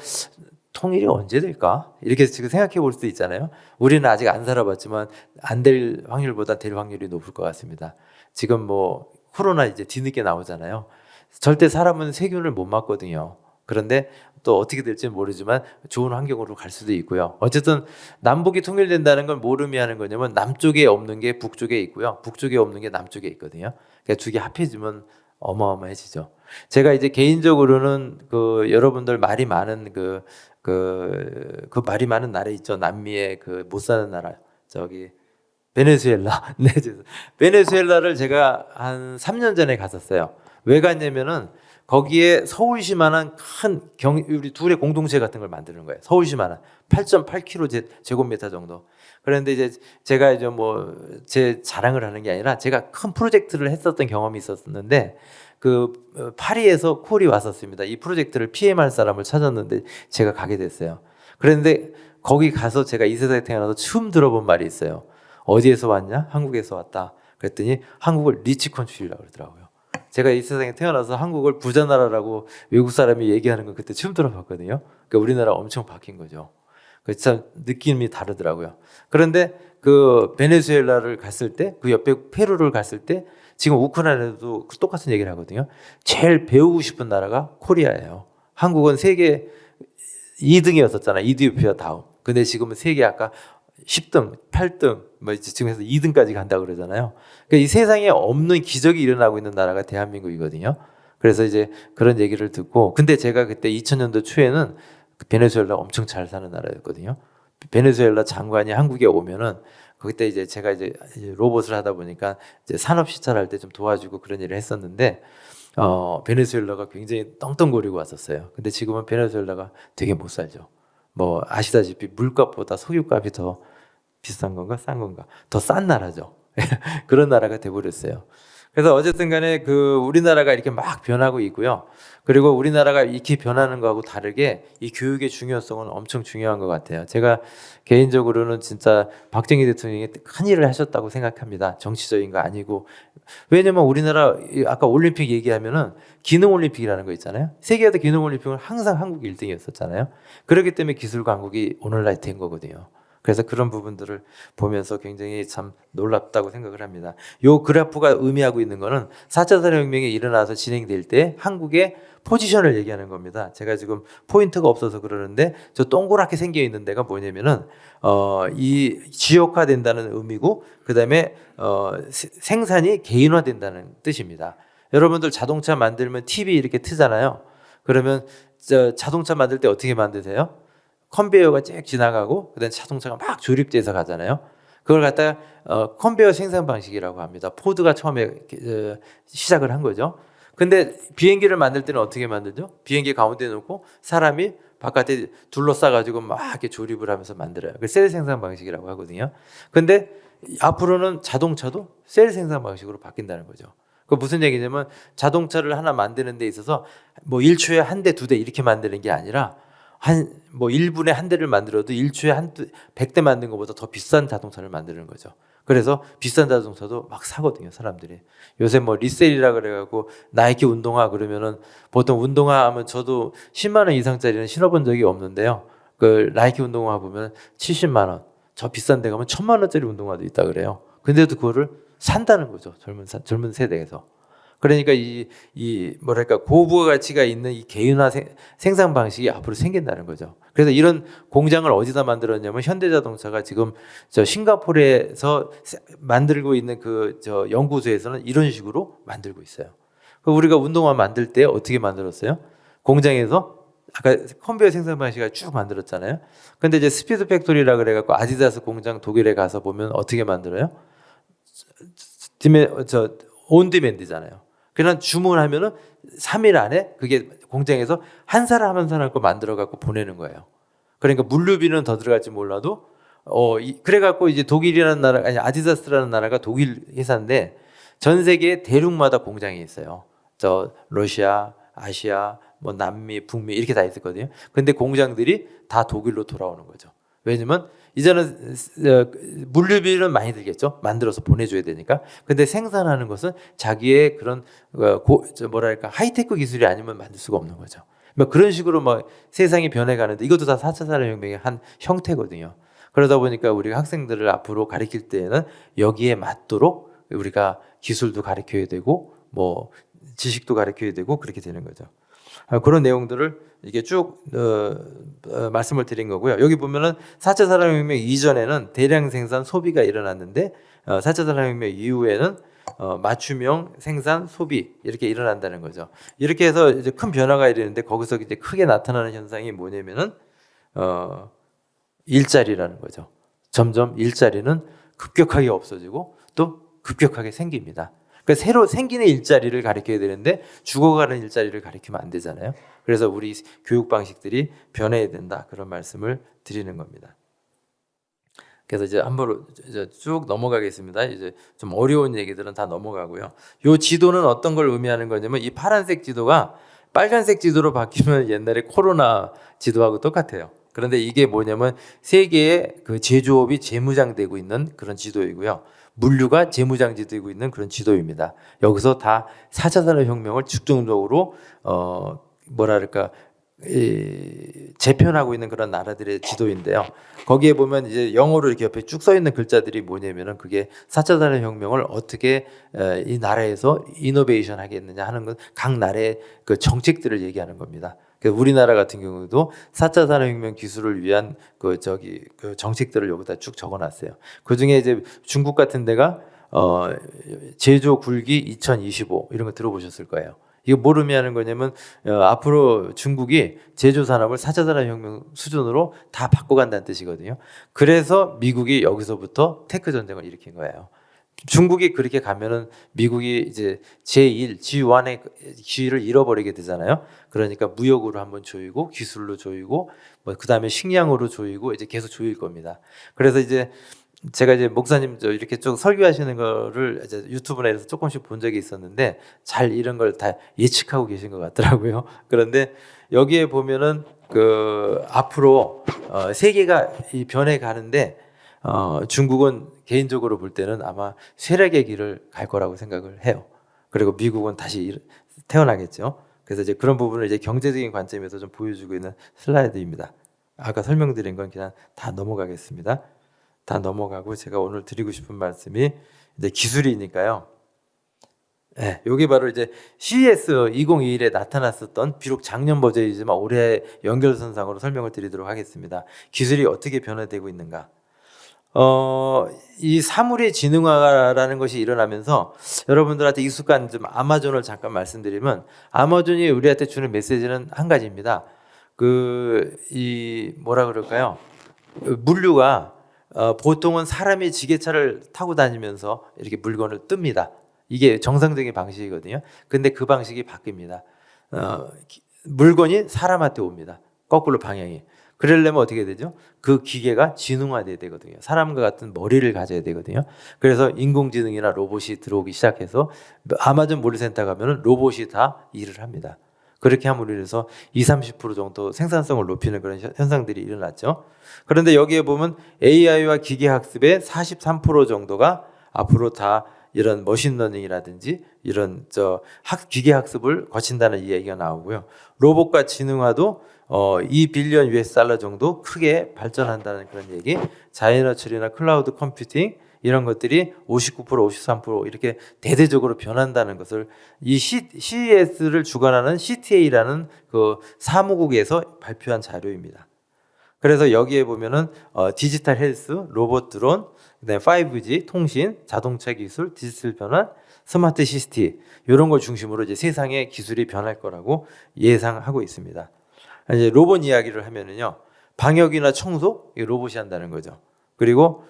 통일이 언제 될까? 이렇게 지금 생각해 볼 수도 있잖아요. 우리는 아직 안 살아봤지만 안 될 확률보다 될 확률이 높을 것 같습니다. 지금 뭐 코로나 이제 뒤늦게 나오잖아요. 절대 사람은 세균을 못 맞거든요. 그런데 또 어떻게 될지는 모르지만 좋은 환경으로 갈 수도 있고요. 어쨌든 남북이 통일된다는 건 뭘 의미하는 거냐면 남쪽에 없는 게 북쪽에 있고요. 북쪽에 없는 게 남쪽에 있거든요. 그러니까 두 개 합해지면 어마어마해지죠. 제가 이제 개인적으로는 여러분들 말이 많은 말이 많은 나라 있죠. 남미의 못 사는 나라. 저기 베네수엘라. 네, 베네수엘라를 제가 한 3년 전에 갔었어요. 왜 갔냐면은 거기에 서울시만한 우리 둘의 공동체 같은 걸 만드는 거예요. 서울시만한 8.8km 제곱미터 정도. 그런데 이제 제가 이제 뭐 제 자랑을 하는 게 아니라 제가 큰 프로젝트를 했었던 경험이 있었는데 파리에서 콜이 왔었습니다. 이 프로젝트를 PM할 사람을 찾았는데 제가 가게 됐어요. 그런데 거기 가서 제가 이 세상에 태어나서 처음 들어본 말이 있어요. 어디에서 왔냐? 한국에서 왔다. 그랬더니 한국을 리치 컨트리라고 그러더라고요. 제가 이 세상에 태어나서 한국을 부자 나라라고 외국 사람이 얘기하는 건 그때 처음 들어봤거든요. 그러니까 우리나라 엄청 바뀐 거죠. 참 느낌이 다르더라고요. 그런데 베네수엘라를 갔을 때, 그 옆에 페루를 갔을 때, 지금 우크라이나도 똑같은 얘기를 하거든요. 제일 배우고 싶은 나라가 코리아예요. 한국은 세계 2등이었었잖아요. 이디오피아 다음. 근데 지금은 세계 아까 10등, 8등, 뭐 이제 지금 해서 2등까지 간다 그러잖아요. 그러니까 이 세상에 없는 기적이 일어나고 있는 나라가 대한민국이거든요. 그래서 이제 그런 얘기를 듣고, 근데 제가 그때 2000년도 초에는 베네수엘라 엄청 잘 사는 나라였거든요. 베네수엘라 장관이 한국에 오면은 그때 이제 제가 이제 로봇을 하다 보니까 이제 산업 시찰할 때 좀 도와주고 그런 일을 했었는데 베네수엘라가 굉장히 떵떵거리고 왔었어요. 근데 지금은 베네수엘라가 되게 못 살죠. 뭐 아시다시피 물값보다 석유값이 더 비싼 건가 싼 건가 더 싼 나라죠. 그런 나라가 돼버렸어요. 그래서 어쨌든 간에 우리나라가 이렇게 막 변하고 있고요. 그리고 우리나라가 이렇게 변하는 거하고 다르게 이 교육의 중요성은 엄청 중요한 것 같아요. 제가 개인적으로는 진짜 박정희 대통령이 큰 일을 하셨다고 생각합니다. 정치적인 거 아니고. 왜냐면 우리나라 아까 올림픽 얘기하면은 기능올림픽이라는 거 있잖아요. 세계에서 기능올림픽은 항상 한국이 1등이었었잖아요. 그렇기 때문에 기술 강국이 오늘날 된 거거든요. 그래서 그런 부분들을 보면서 굉장히 참 놀랍다고 생각을 합니다. 요 그래프가 의미하고 있는 거는 4차 산업혁명이 일어나서 진행될 때 한국의 포지션을 얘기하는 겁니다. 제가 지금 포인트가 없어서 그러는데 저 동그랗게 생겨 있는 데가 뭐냐면은 이 지역화된다는 의미고 그다음에 생산이 개인화된다는 뜻입니다. 여러분들 자동차 만들면 TV 이렇게 트잖아요. 그러면 자동차 만들 때 어떻게 만드세요? 컨베이어가 쭉 지나가고 그다음에 자동차가 막 조립돼서 가잖아요. 그걸 갖다가 컨베이어 생산 방식이라고 합니다. 포드가 처음에 시작을 한 거죠. 근데 비행기를 만들 때는 어떻게 만들죠? 비행기 가운데 놓고 사람이 바깥에 둘러싸가지고 막 이렇게 조립을 하면서 만들어요. 그 셀 생산 방식이라고 하거든요. 근데 앞으로는 자동차도 셀 생산 방식으로 바뀐다는 거죠. 그 무슨 얘기냐면 자동차를 하나 만드는 데 있어서 뭐 1초에 한 대, 두 대 이렇게 만드는 게 아니라 한 뭐 1분에 한 대를 만들어도 1초에 100대 만든 것보다 더 비싼 자동차를 만드는 거죠. 그래서 비싼 자동차도 막 사거든요, 사람들이. 요새 뭐 리셀이라 그래갖고 나이키 운동화 그러면은 보통 운동화 하면 저도 10만 원 이상짜리는 신어본 적이 없는데요. 그 나이키 운동화 보면 70만 원, 저 비싼 데 가면 1000만 원짜리 운동화도 있다 그래요. 근데도 그거를 산다는 거죠, 젊은 세대에서. 그러니까 이 뭐랄까 고부가 가치가 있는 이 개인화 생산 방식이 앞으로 생긴다는 거죠. 그래서 이런 공장을 어디다 만들었냐면 현대자동차가 지금 저 싱가포르에서 만들고 있는 그 저 연구소에서는 이런 식으로 만들고 있어요. 우리가 운동화 만들 때 어떻게 만들었어요? 공장에서 아까 컨베이어 생산 방식을 쭉 만들었잖아요. 근데 이제 스피드 팩토리라 그래갖고 아디다스 공장 독일에 가서 보면 어떻게 만들어요? 온디맨드잖아요. 그냥 주문하면은 3일 안에 그게 공장에서 한 사람 한 사람 거 만들어 갖고 보내는 거예요. 그러니까 물류비는 더 들어갈지 몰라도 그래 갖고 이제 독일이라는 나라 아니 아디다스라는 나라가 독일 회사인데 전 세계 대륙마다 공장이 있어요. 저 러시아, 아시아, 뭐 남미, 북미 이렇게 다 있었거든요. 근데 공장들이 다 독일로 돌아오는 거죠. 왜냐면 이제는 물류비는 많이 들겠죠. 만들어서 보내줘야 되니까. 근데 생산하는 것은 자기의 그런 뭐랄까 하이테크 기술이 아니면 만들 수가 없는 거죠. 뭐 그런 식으로 뭐 세상이 변해가는데 이것도 다 4차 산업혁명의 한 형태거든요. 그러다 보니까 우리가 학생들을 앞으로 가르칠 때에는 여기에 맞도록 우리가 기술도 가르쳐야 되고 뭐 지식도 가르쳐야 되고 그렇게 되는 거죠. 그런 내용들을 이게 쭉 말씀을 드린 거고요. 여기 보면은 4차 산업혁명 이전에는 대량 생산 소비가 일어났는데 4차 산업혁명 이후에는 맞춤형 생산 소비 이렇게 일어난다는 거죠. 이렇게 해서 이제 큰 변화가 일어나는데 거기서 이제 크게 나타나는 현상이 뭐냐면은 일자리라는 거죠. 점점 일자리는 급격하게 없어지고 또 급격하게 생깁니다. 그러니까 새로 생기는 일자리를 가르쳐야 되는데 죽어가는 일자리를 가르치면 안 되잖아요. 그래서 우리 교육 방식들이 변해야 된다 그런 말씀을 드리는 겁니다. 그래서 이제 한번 쭉 넘어가겠습니다. 이제 좀 어려운 얘기들은 다 넘어가고요. 이 지도는 어떤 걸 의미하는 거냐면 이 파란색 지도가 빨간색 지도로 바뀌면 옛날에 코로나 지도하고 똑같아요. 그런데 이게 뭐냐면 세계의 그 제조업이 재무장되고 있는 그런 지도이고요. 물류가 재무장되고 있는 그런 지도입니다. 여기서 다 4차 산업혁명을 집중적으로 뭐랄까 재편하고 있는 그런 나라들의 지도인데요. 거기에 보면 이제 영어로 이렇게 옆에 쭉 써 있는 글자들이 뭐냐면은 그게 4차 산업혁명을 어떻게 이 나라에서 이노베이션 하겠느냐 하는 건 각 나라의 그 정책들을 얘기하는 겁니다. 우리나라 같은 경우도 4차 산업혁명 기술을 위한 그 정책들을 여기다 쭉 적어놨어요. 그 중에 이제 중국 같은 데가 제조 굴기 2025 이런 거 들어보셨을 거예요. 이거 뭘 의미하는 거냐면 앞으로 중국이 제조 산업을 4차 산업혁명 수준으로 다 바꿔간다는 뜻이거든요. 그래서 미국이 여기서부터 테크 전쟁을 일으킨 거예요. 중국이 그렇게 가면은 미국이 이제 제1, G1의 지위를 잃어버리게 되잖아요. 그러니까 무역으로 한번 조이고 기술로 조이고 뭐 그다음에 식량으로 조이고 이제 계속 조일 겁니다. 그래서 이제 제가 이제 목사님 이렇게 쭉 설교하시는 거를 이제 유튜브나 이래서 조금씩 본 적이 있었는데 잘 이런 걸 다 예측하고 계신 것 같더라고요. 그런데 여기에 보면은 그 앞으로 세계가 이 변해 가는데 중국은 개인적으로 볼 때는 아마 쇠락의 길을 갈 거라고 생각을 해요. 그리고 미국은 다시 태어나겠죠. 그래서 이제 그런 부분을 이제 경제적인 관점에서 좀 보여주고 있는 슬라이드입니다. 아까 설명드린 건 그냥 다 넘어가겠습니다. 다 넘어가고 제가 오늘 드리고 싶은 말씀이 이제 기술이니까요. 네, 여기 바로 이제 CES 2021에 나타났었던 비록 작년 버전이지만 올해 연결선상으로 설명을 드리도록 하겠습니다. 기술이 어떻게 변화되고 있는가? 이 사물의 지능화라는 것이 일어나면서 여러분들한테 익숙한 좀 아마존을 잠깐 말씀드리면 아마존이 우리한테 주는 메시지는 한 가지입니다. 뭐라 그럴까요? 물류가 보통은 사람이 지게차를 타고 다니면서 이렇게 물건을 뜹니다. 이게 정상적인 방식이거든요. 근데 그 방식이 바뀝니다. 물건이 사람한테 옵니다. 거꾸로 방향이. 그러려면 어떻게 되죠? 그 기계가 지능화돼야 되거든요. 사람과 같은 머리를 가져야 되거든요. 그래서 인공지능이나 로봇이 들어오기 시작해서 아마존 물류센터 가면은 로봇이 다 일을 합니다. 그렇게 함으로 인해서 20-30% 정도 생산성을 높이는 그런 현상들이 일어났죠. 그런데 여기에 보면 AI와 기계학습의 43% 정도가 앞으로 다 이런 머신러닝이라든지 이런 기계학습을 거친다는 얘기가 나오고요. 로봇과 지능화도 2빌리언 US 달러 정도 크게 발전한다는 그런 얘기. 자연어 처리나 클라우드 컴퓨팅 이런 것들이 59%, 53% 이렇게 대대적으로 변한다는 것을 이 CES를 주관하는 CTA라는 그 사무국에서 발표한 자료입니다. 그래서 여기에 보면은 디지털 헬스, 로봇 드론, 그다음에 5G 통신, 자동차 기술, 디지털 변환, 스마트 시티 이런 걸 중심으로 이제 세상의 기술이 변할 거라고 예상하고 있습니다. 이제 로봇 이야기를 하면은요, 방역이나 청소 이 로봇이 한다는 거죠. 그리고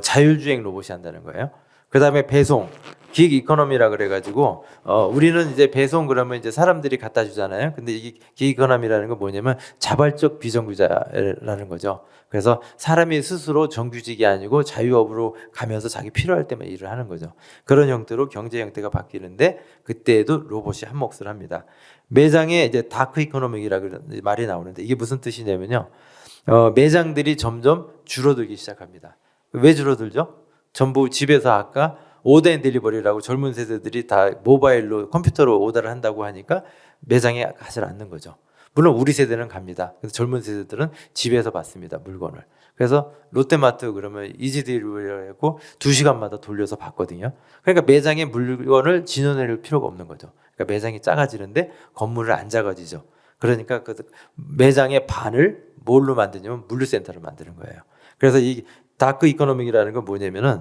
자율주행 로봇이 한다는 거예요. 그 다음에 배송, 긱 이코노미라 그래가지고 우리는 이제 배송 그러면 이제 사람들이 갖다 주잖아요. 근데 이게 긱 이코노미라는 건 뭐냐면 자발적 비정규자라는 거죠. 그래서 사람이 스스로 정규직이 아니고 자유업으로 가면서 자기 필요할 때만 일을 하는 거죠. 그런 형태로 경제 형태가 바뀌는데 그때에도 로봇이 한 몫을 합니다. 매장에 이제 다크 이코노믹이라는 말이 나오는데 이게 무슨 뜻이냐면요. 매장들이 점점 줄어들기 시작합니다. 왜 줄어들죠? 전부 집에서 아까 오더 앤 딜리버리라고 젊은 세대들이 다 모바일로 컴퓨터로 오더를 한다고 하니까 매장에 가지 않는 거죠. 물론 우리 세대는 갑니다. 그래서 젊은 세대들은 집에서 받습니다. 물건을. 그래서 롯데마트 그러면 이지 딜리버리라고 2시간마다 돌려서 받거든요. 그러니까 매장에 물건을 진열할 필요가 없는 거죠. 그러니까 매장이 작아지는데 건물을 안 작아지죠. 그러니까 그 매장의 반을 뭘로 만드냐면 물류센터를 만드는 거예요. 그래서 이 다크 이코노믹이라는 건 뭐냐면은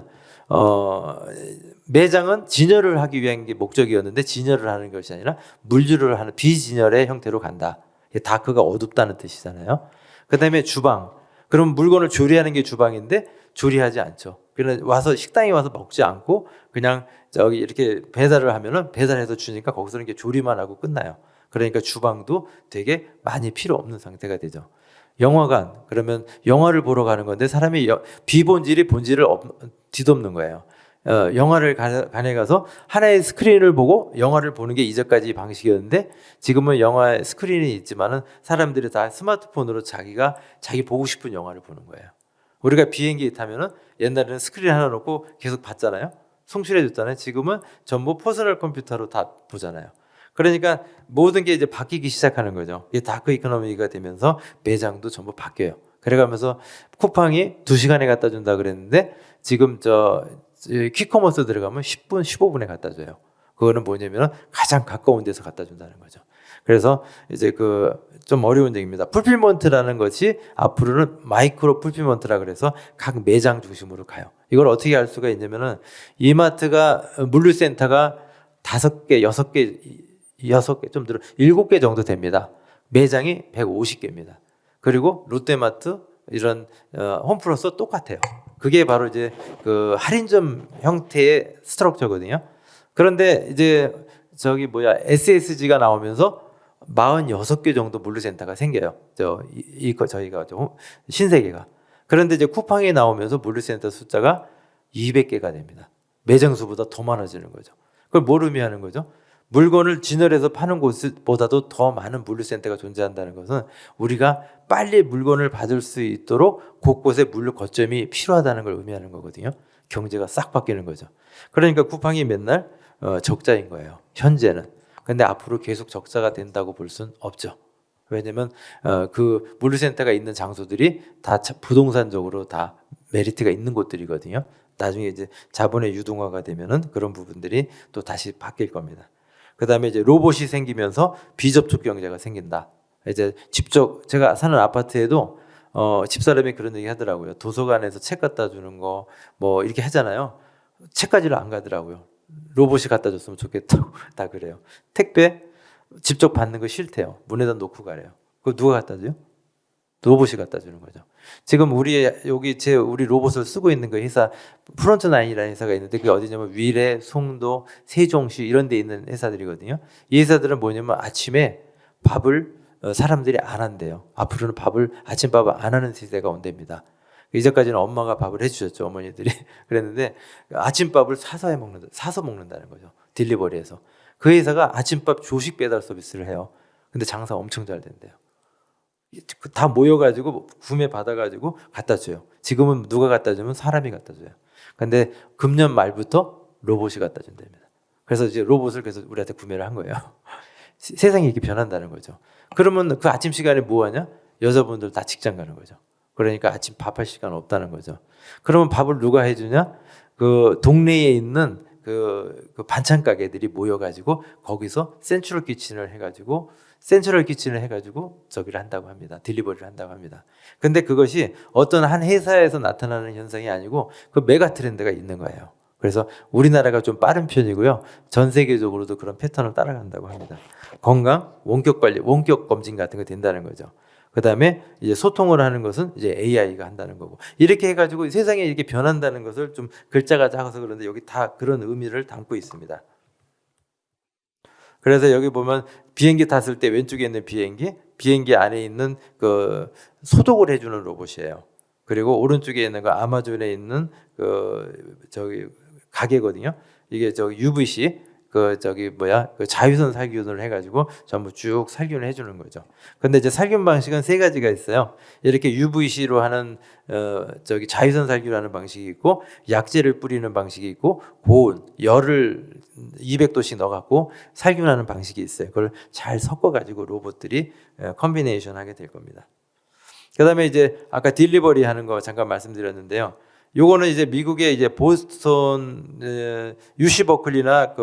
매장은 진열을 하기 위한 게 목적이었는데 진열을 하는 것이 아니라 물류를 하는 비진열의 형태로 간다. 다크가 어둡다는 뜻이잖아요. 그다음에 주방. 그럼 물건을 조리하는 게 주방인데 조리하지 않죠. 그냥 와서 식당에 와서 먹지 않고 그냥 저기 이렇게 배달을 하면은 배달해서 주니까 거기서는 이렇게 조리만 하고 끝나요. 그러니까 주방도 되게 많이 필요 없는 상태가 되죠. 영화관 그러면 영화를 보러 가는 건데 사람이 비본질이 본질을 뒤덮는 거예요. 영화를 관에 가서 하나의 스크린을 보고 영화를 보는 게 이전까지 방식이었는데 지금은 영화에 스크린이 있지만은 사람들이 다 스마트폰으로 자기 보고 싶은 영화를 보는 거예요. 우리가 비행기 타면은 옛날에는 스크린 하나 놓고 계속 봤잖아요. 송출해 줬잖아요. 지금은 전부 퍼스널 컴퓨터로 다 보잖아요. 그러니까 모든 게 이제 바뀌기 시작하는 거죠. 이게 다크 이코노미가 되면서 매장도 전부 바뀌어요. 그래가면서 쿠팡이 2시간에 갖다 준다 그랬는데 지금 퀵커머스 들어가면 10분, 15분에 갖다 줘요. 그거는 뭐냐면 가장 가까운 데서 갖다 준다는 거죠. 그래서 이제 좀 어려운 얘기입니다. 풀필먼트라는 것이 앞으로는 마이크로 풀필먼트라 그래서 각 매장 중심으로 가요. 이걸 어떻게 알 수가 있냐면은 이마트가 물류센터가 5개, 6개 좀 들어 7개 정도 됩니다. 매장이 150개입니다. 그리고 롯데마트 이런 홈플러스 똑같아요. 그게 바로 이제 할인점 형태의 스트럭처거든요. 그런데 이제 SSG가 나오면서 46개 정도 물류센터가 생겨요. 저희가 신세계가. 그런데 이제 쿠팡이 나오면서 물류센터 숫자가 200개가 됩니다. 매장 수보다 더 많아지는 거죠. 그걸 뭘 의미하는 거죠? 물건을 진열해서 파는 곳보다도 더 많은 물류센터가 존재한다는 것은 우리가 빨리 물건을 받을 수 있도록 곳곳에 물류 거점이 필요하다는 걸 의미하는 거거든요. 경제가 싹 바뀌는 거죠. 그러니까 쿠팡이 맨날 적자인 거예요. 현재는. 근데 앞으로 계속 적자가 된다고 볼 수는 없죠. 왜냐면 그 물류센터가 있는 장소들이 다 부동산적으로 다 메리트가 있는 곳들이거든요. 나중에 이제 자본의 유동화가 되면은 그런 부분들이 또 다시 바뀔 겁니다. 그다음에 이제 로봇이 생기면서 비접촉 경제가 생긴다. 이제 제가 사는 아파트에도 집사람이 그런 얘기 하더라고요. 도서관에서 책 갖다 주는 거 뭐 이렇게 하잖아요. 책까지를 안 가더라고요. 로봇이 갖다 줬으면 좋겠다고 다 그래요. 택배 직접 받는 거 싫대요. 문에다 놓고 가래요. 그거 누가 갖다 줘요? 로봇이 갖다 주는 거죠. 지금 우리 로봇을 쓰고 있는 그 회사 프론트나인이라는 회사가 있는데 그게 어디냐면 위례, 송도, 세종시 이런 데 있는 회사들이거든요. 이 회사들은 뭐냐면 아침에 밥을 사람들이 안 한대요. 앞으로는 아침밥을 안 하는 시대가 온답니다. 이전까지는 엄마가 밥을 해주셨죠, 어머니들이. 그랬는데 아침밥을 사서 먹는다는 거죠. 딜리버리해서. 그 회사가 아침밥 조식 배달 서비스를 해요. 근데 장사 엄청 잘 된대요. 다 모여가지고 구매 받아가지고 갖다 줘요. 지금은 누가 갖다 주면 사람이 갖다 줘요. 근데 금년 말부터 로봇이 갖다 준답니다. 그래서 이제 로봇을 그래서 우리한테 구매를 한 거예요. 세상이 이렇게 변한다는 거죠. 그러면 그 아침 시간에 뭐 하냐? 여자분들 다 직장 가는 거죠. 그러니까 아침 밥할 시간 없다는 거죠. 그러면 밥을 누가 해주냐? 그 동네에 있는 그 반찬 가게들이 모여가지고 거기서 센트럴 키친을 해가지고 저기를 한다고 합니다. 딜리버리를 한다고 합니다. 근데 그것이 어떤 한 회사에서 나타나는 현상이 아니고 그 메가 트렌드가 있는 거예요. 그래서 우리나라가 좀 빠른 편이고요. 전 세계적으로도 그런 패턴을 따라간다고 합니다. 건강, 원격 관리, 원격 검진 같은 거 된다는 거죠. 그 다음에 이제 소통을 하는 것은 이제 AI가 한다는 거고. 이렇게 해가지고 세상에 이렇게 변한다는 것을 좀 글자가 작아서 그런데 여기 다 그런 의미를 담고 있습니다. 그래서 여기 보면 비행기 탔을 때 왼쪽에 있는 비행기 안에 있는 그 소독을 해주는 로봇이에요. 그리고 오른쪽에 있는 거 아마존에 있는 그 저기 가게거든요. 이게 저기 UVC 그 자외선 살균을 해가지고 전부 쭉 살균을 해주는 거죠. 근데 이제 살균 방식은 세 가지가 있어요. 이렇게 UVC로 하는 자외선 살균하는 방식이 있고, 약재를 뿌리는 방식이 있고, 고온 열을 200도씩 넣어갖고 살균하는 방식이 있어요. 그걸 잘 섞어가지고 로봇들이 컨비네이션 하게 될 겁니다. 그다음에 이제 아까 딜리버리 하는 거 잠깐 말씀드렸는데요. 요거는 이제 미국의 이제 보스턴 UC 버클리나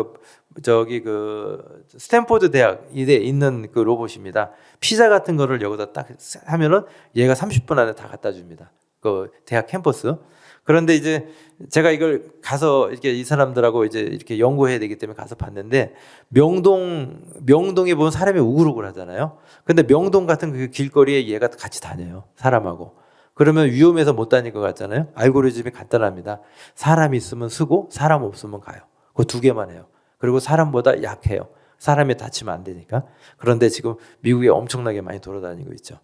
스탠포드 대학에 있는 그 로봇입니다. 피자 같은 거를 여기다 딱 하면은 얘가 30분 안에 다 갖다 줍니다. 그 대학 캠퍼스. 그런데 이제 제가 이걸 가서 이렇게 이 사람들하고 이제 이렇게 연구해야 되기 때문에 가서 봤는데 명동에 보면 사람이 우글우글 하잖아요. 근데 명동 같은 그 길거리에 얘가 같이 다녀요. 사람하고. 그러면 위험해서 못 다닐 것 같잖아요. 알고리즘이 간단합니다. 사람 있으면 쓰고 사람 없으면 가요. 그 두 개만 해요. 그리고 사람보다 약해요. 사람이 다치면 안 되니까. 그런데 지금 미국에 엄청나게 많이 돌아다니고 있죠.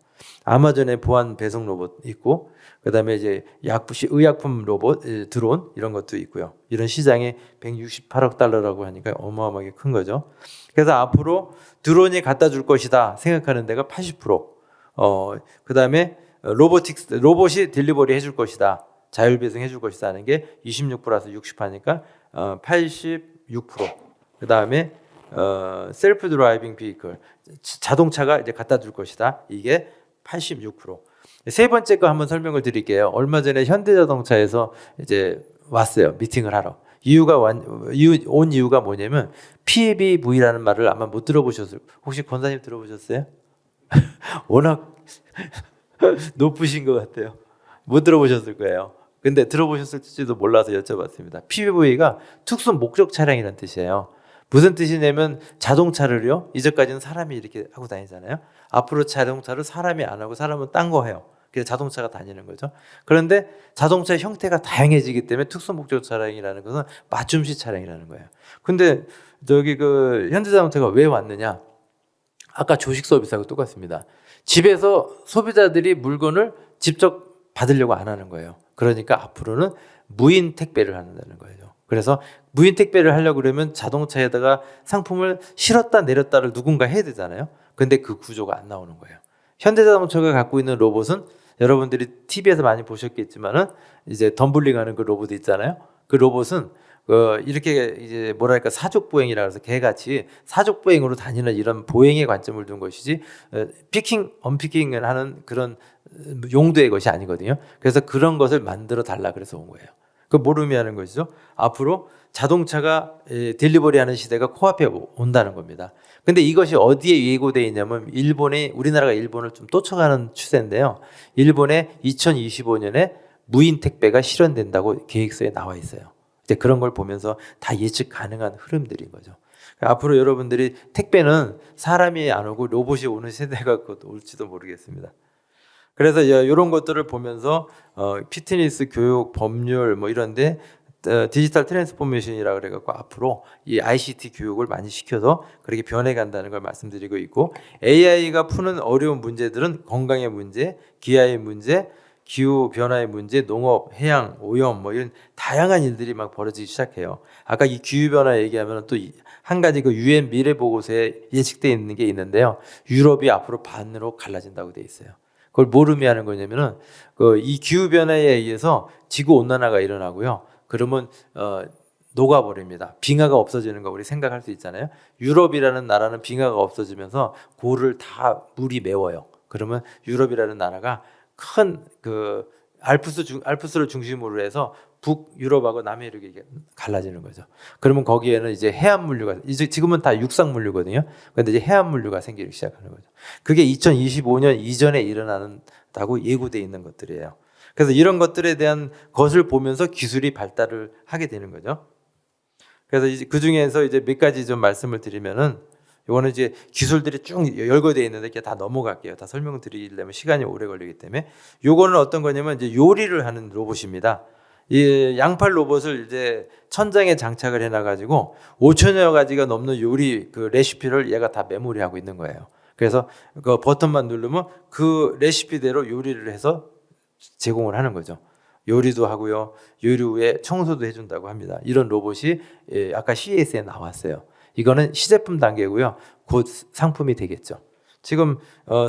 아마존에 보안 배송 로봇 있고, 그다음에 이제 의약품 로봇 드론 이런 것도 있고요. 이런 시장이 168억 달러라고 하니까 어마어마하게 큰 거죠. 그래서 앞으로 드론이 갖다 줄 것이다 생각하는 데가 80%. 그다음에 로봇이 딜리버리 해줄 것이다. 자율 배송해 줄 것이다 하는 게 26 플러스 60 하니까 86%. 그다음에 셀프 드라이빙 비클 자동차가 이제 갖다 줄 것이다. 이게 86%. 세 번째 거 한번 설명을 드릴게요. 얼마 전에 현대자동차에서 이제 왔어요. 미팅을 하러. 온 이유가 뭐냐면 PBV라는 말을 아마 못 들어보셨어요. 혹시 권사님 들어보셨어요? 워낙 높으신 것 같아요. 못 들어보셨을 거예요. 근데 들어보셨을지도 몰라서 여쭤봤습니다. PBV가 특수 목적 차량이라는 뜻이에요. 무슨 뜻이냐면 자동차를요. 이제까지는 사람이 이렇게 하고 다니잖아요. 앞으로 자동차를 사람이 안 하고 사람은 딴 거 해요. 그래서 자동차가 다니는 거죠. 그런데 자동차의 형태가 다양해지기 때문에 특수 목적 차량이라는 것은 맞춤식 차량이라는 거예요. 근데 현대자동차가 왜 왔느냐? 아까 조식 서비스하고 똑같습니다. 집에서 소비자들이 물건을 직접 받으려고 안 하는 거예요. 그러니까 앞으로는 무인 택배를 한다는 거예요. 그래서 무인 택배를 하려고 그러면 자동차에다가 상품을 실었다 내렸다를 누군가 해야 되잖아요. 근데 그 구조가 안 나오는 거예요. 현대자동차가 갖고 있는 로봇은 여러분들이 TV에서 많이 보셨겠지만은 이제 덤블링하는 그 로봇 있잖아요. 그 로봇은 이렇게 이제 뭐랄까 사족보행이라 해서 개같이 사족보행으로 다니는 이런 보행의 관점을 둔 것이지 피킹, 언피킹을 하는 그런 용도의 것이 아니거든요. 그래서 그런 것을 만들어 달라 그래서 온 거예요. 그 뭘 의미하는 것이죠? 앞으로 자동차가 딜리버리하는 시대가 코앞에 온다는 겁니다. 근데 이것이 어디에 예고되어 있냐면 우리나라가 일본을 좀 쫓아가는 추세인데요. 일본에 2025년에 무인 택배가 실현된다고 계획서에 나와 있어요. 이제 그런 걸 보면서 다 예측 가능한 흐름들인 거죠. 앞으로 여러분들이 택배는 사람이 안 오고 로봇이 오는 시대가 올지도 모르겠습니다. 그래서 이런 것들을 보면서 피트니스, 교육, 법률 뭐 이런데 디지털 트랜스포메이션이라고 그래갖고 앞으로 이 ICT 교육을 많이 시켜서 그렇게 변해간다는 걸 말씀드리고 있고, AI가 푸는 어려운 문제들은 건강의 문제, 기아의 문제, 기후 변화의 문제, 농업, 해양, 오염 뭐 이런 다양한 일들이 막 벌어지기 시작해요. 아까 이 기후 변화 얘기하면 또 한 가지 그 유엔 미래 보고서에 예측돼 있는 게 있는데요. 유럽이 앞으로 반으로 갈라진다고 돼 있어요. 그걸 뭘 의미하는 거냐면은 그 이 기후 변화에 의해서 지구 온난화가 일어나고요. 그러면 녹아버립니다. 빙하가 없어지는 거 우리 생각할 수 있잖아요. 유럽이라는 나라는 빙하가 없어지면서 고를 다 물이 메워요. 그러면 유럽이라는 나라가 큰 그 알프스를 중심으로 해서 북유럽하고 남유럽이 이게 갈라지는 거죠. 그러면 거기에는 이제 해안 물류가 이제 지금은 다 육상 물류거든요. 그런데 이제 해안 물류가 생기기 시작하는 거죠. 그게 2025년 이전에 일어난다고 예고돼 있는 것들이에요. 그래서 이런 것들에 대한 것을 보면서 기술이 발달을 하게 되는 거죠. 그래서 이제 그 중에서 이제 몇 가지 좀 말씀을 드리면은 이거는 이제 기술들이 쭉 열거되어 있는데 이렇게 다 넘어갈게요. 다 설명드리려면 시간이 오래 걸리기 때문에 요거는 어떤 거냐면 이제 요리를 하는 로봇입니다. 이 양팔 로봇을 이제 천장에 장착을 해놔 가지고 5천여 가지가 넘는 요리 그 레시피를 얘가 다 메모리하고 있는 거예요. 그래서 그 버튼만 누르면 그 레시피대로 요리를 해서 제공을 하는 거죠. 요리도 하고요. 요리 후에 청소도 해준다고 합니다. 이런 로봇이 아까 CES에 나왔어요. 이거는 시제품 단계고요. 곧 상품이 되겠죠. 지금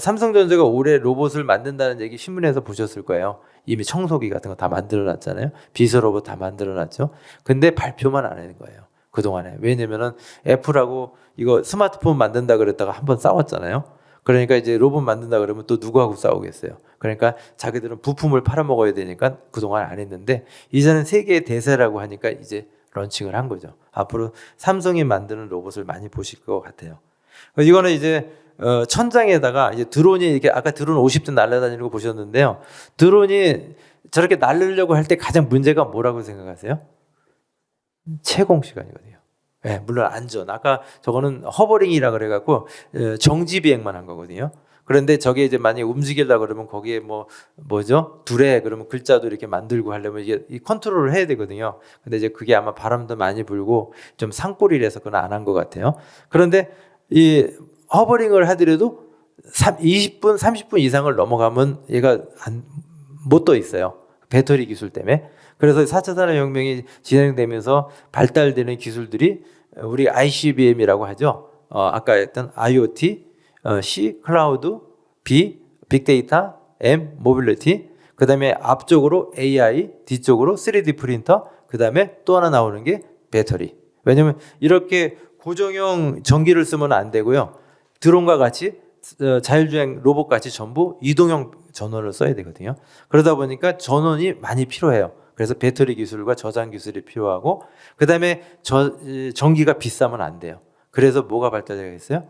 삼성전자가 올해 로봇을 만든다는 얘기 신문에서 보셨을 거예요. 이미 청소기 같은 거 다 만들어놨잖아요. 비서 로봇 다 만들어놨죠. 근데 발표만 안 하는 거예요. 그동안에. 왜냐면은 애플하고 이거 스마트폰 만든다 그랬다가 한번 싸웠잖아요. 그러니까 이제 로봇 만든다 그러면 또 누구하고 싸우겠어요. 그러니까 자기들은 부품을 팔아먹어야 되니까 그동안 안 했는데 이제는 세계의 대세라고 하니까 이제 런칭을 한 거죠. 앞으로 삼성이 만드는 로봇을 많이 보실 것 같아요. 이거는 이제 천장에다가 이제 드론이 이렇게 아까 드론 50대 날아다니는 거 보셨는데요. 드론이 저렇게 날르려고 할 때 가장 문제가 뭐라고 생각하세요? 채공 시간이거든요. 네, 물론 안전. 아까 저거는 허버링이라 그래갖고 정지 비행만 한 거거든요. 그런데 저게 이제 많이 움직이려고 그러면 거기에 뭐죠? 둘에 그러면 글자도 이렇게 만들고 하려면 이게 이 컨트롤을 해야 되거든요. 근데 이제 그게 아마 바람도 많이 불고 좀 산골이라서 그건 안 한 것 같아요. 그런데 이 허버링을 하더라도 20분, 30분 이상을 넘어가면 얘가 못 떠 있어요. 배터리 기술 때문에. 그래서 4차 산업혁명이 진행되면서 발달되는 기술들이 우리 ICBM이라고 하죠. 아까 했던 IoT, C, 클라우드, B, 빅데이터, M, 모빌리티, 그 다음에 앞쪽으로 AI, 뒤쪽으로 3D 프린터, 그 다음에 또 하나 나오는 게 배터리. 왜냐면 이렇게 고정형 전기를 쓰면 안 되고요. 드론과 같이 자율주행 로봇 같이 전부 이동형 전원을 써야 되거든요. 그러다 보니까 전원이 많이 필요해요. 그래서 배터리 기술과 저장 기술이 필요하고 그 다음에 전기가 비싸면 안 돼요. 그래서 뭐가 발달되겠어요?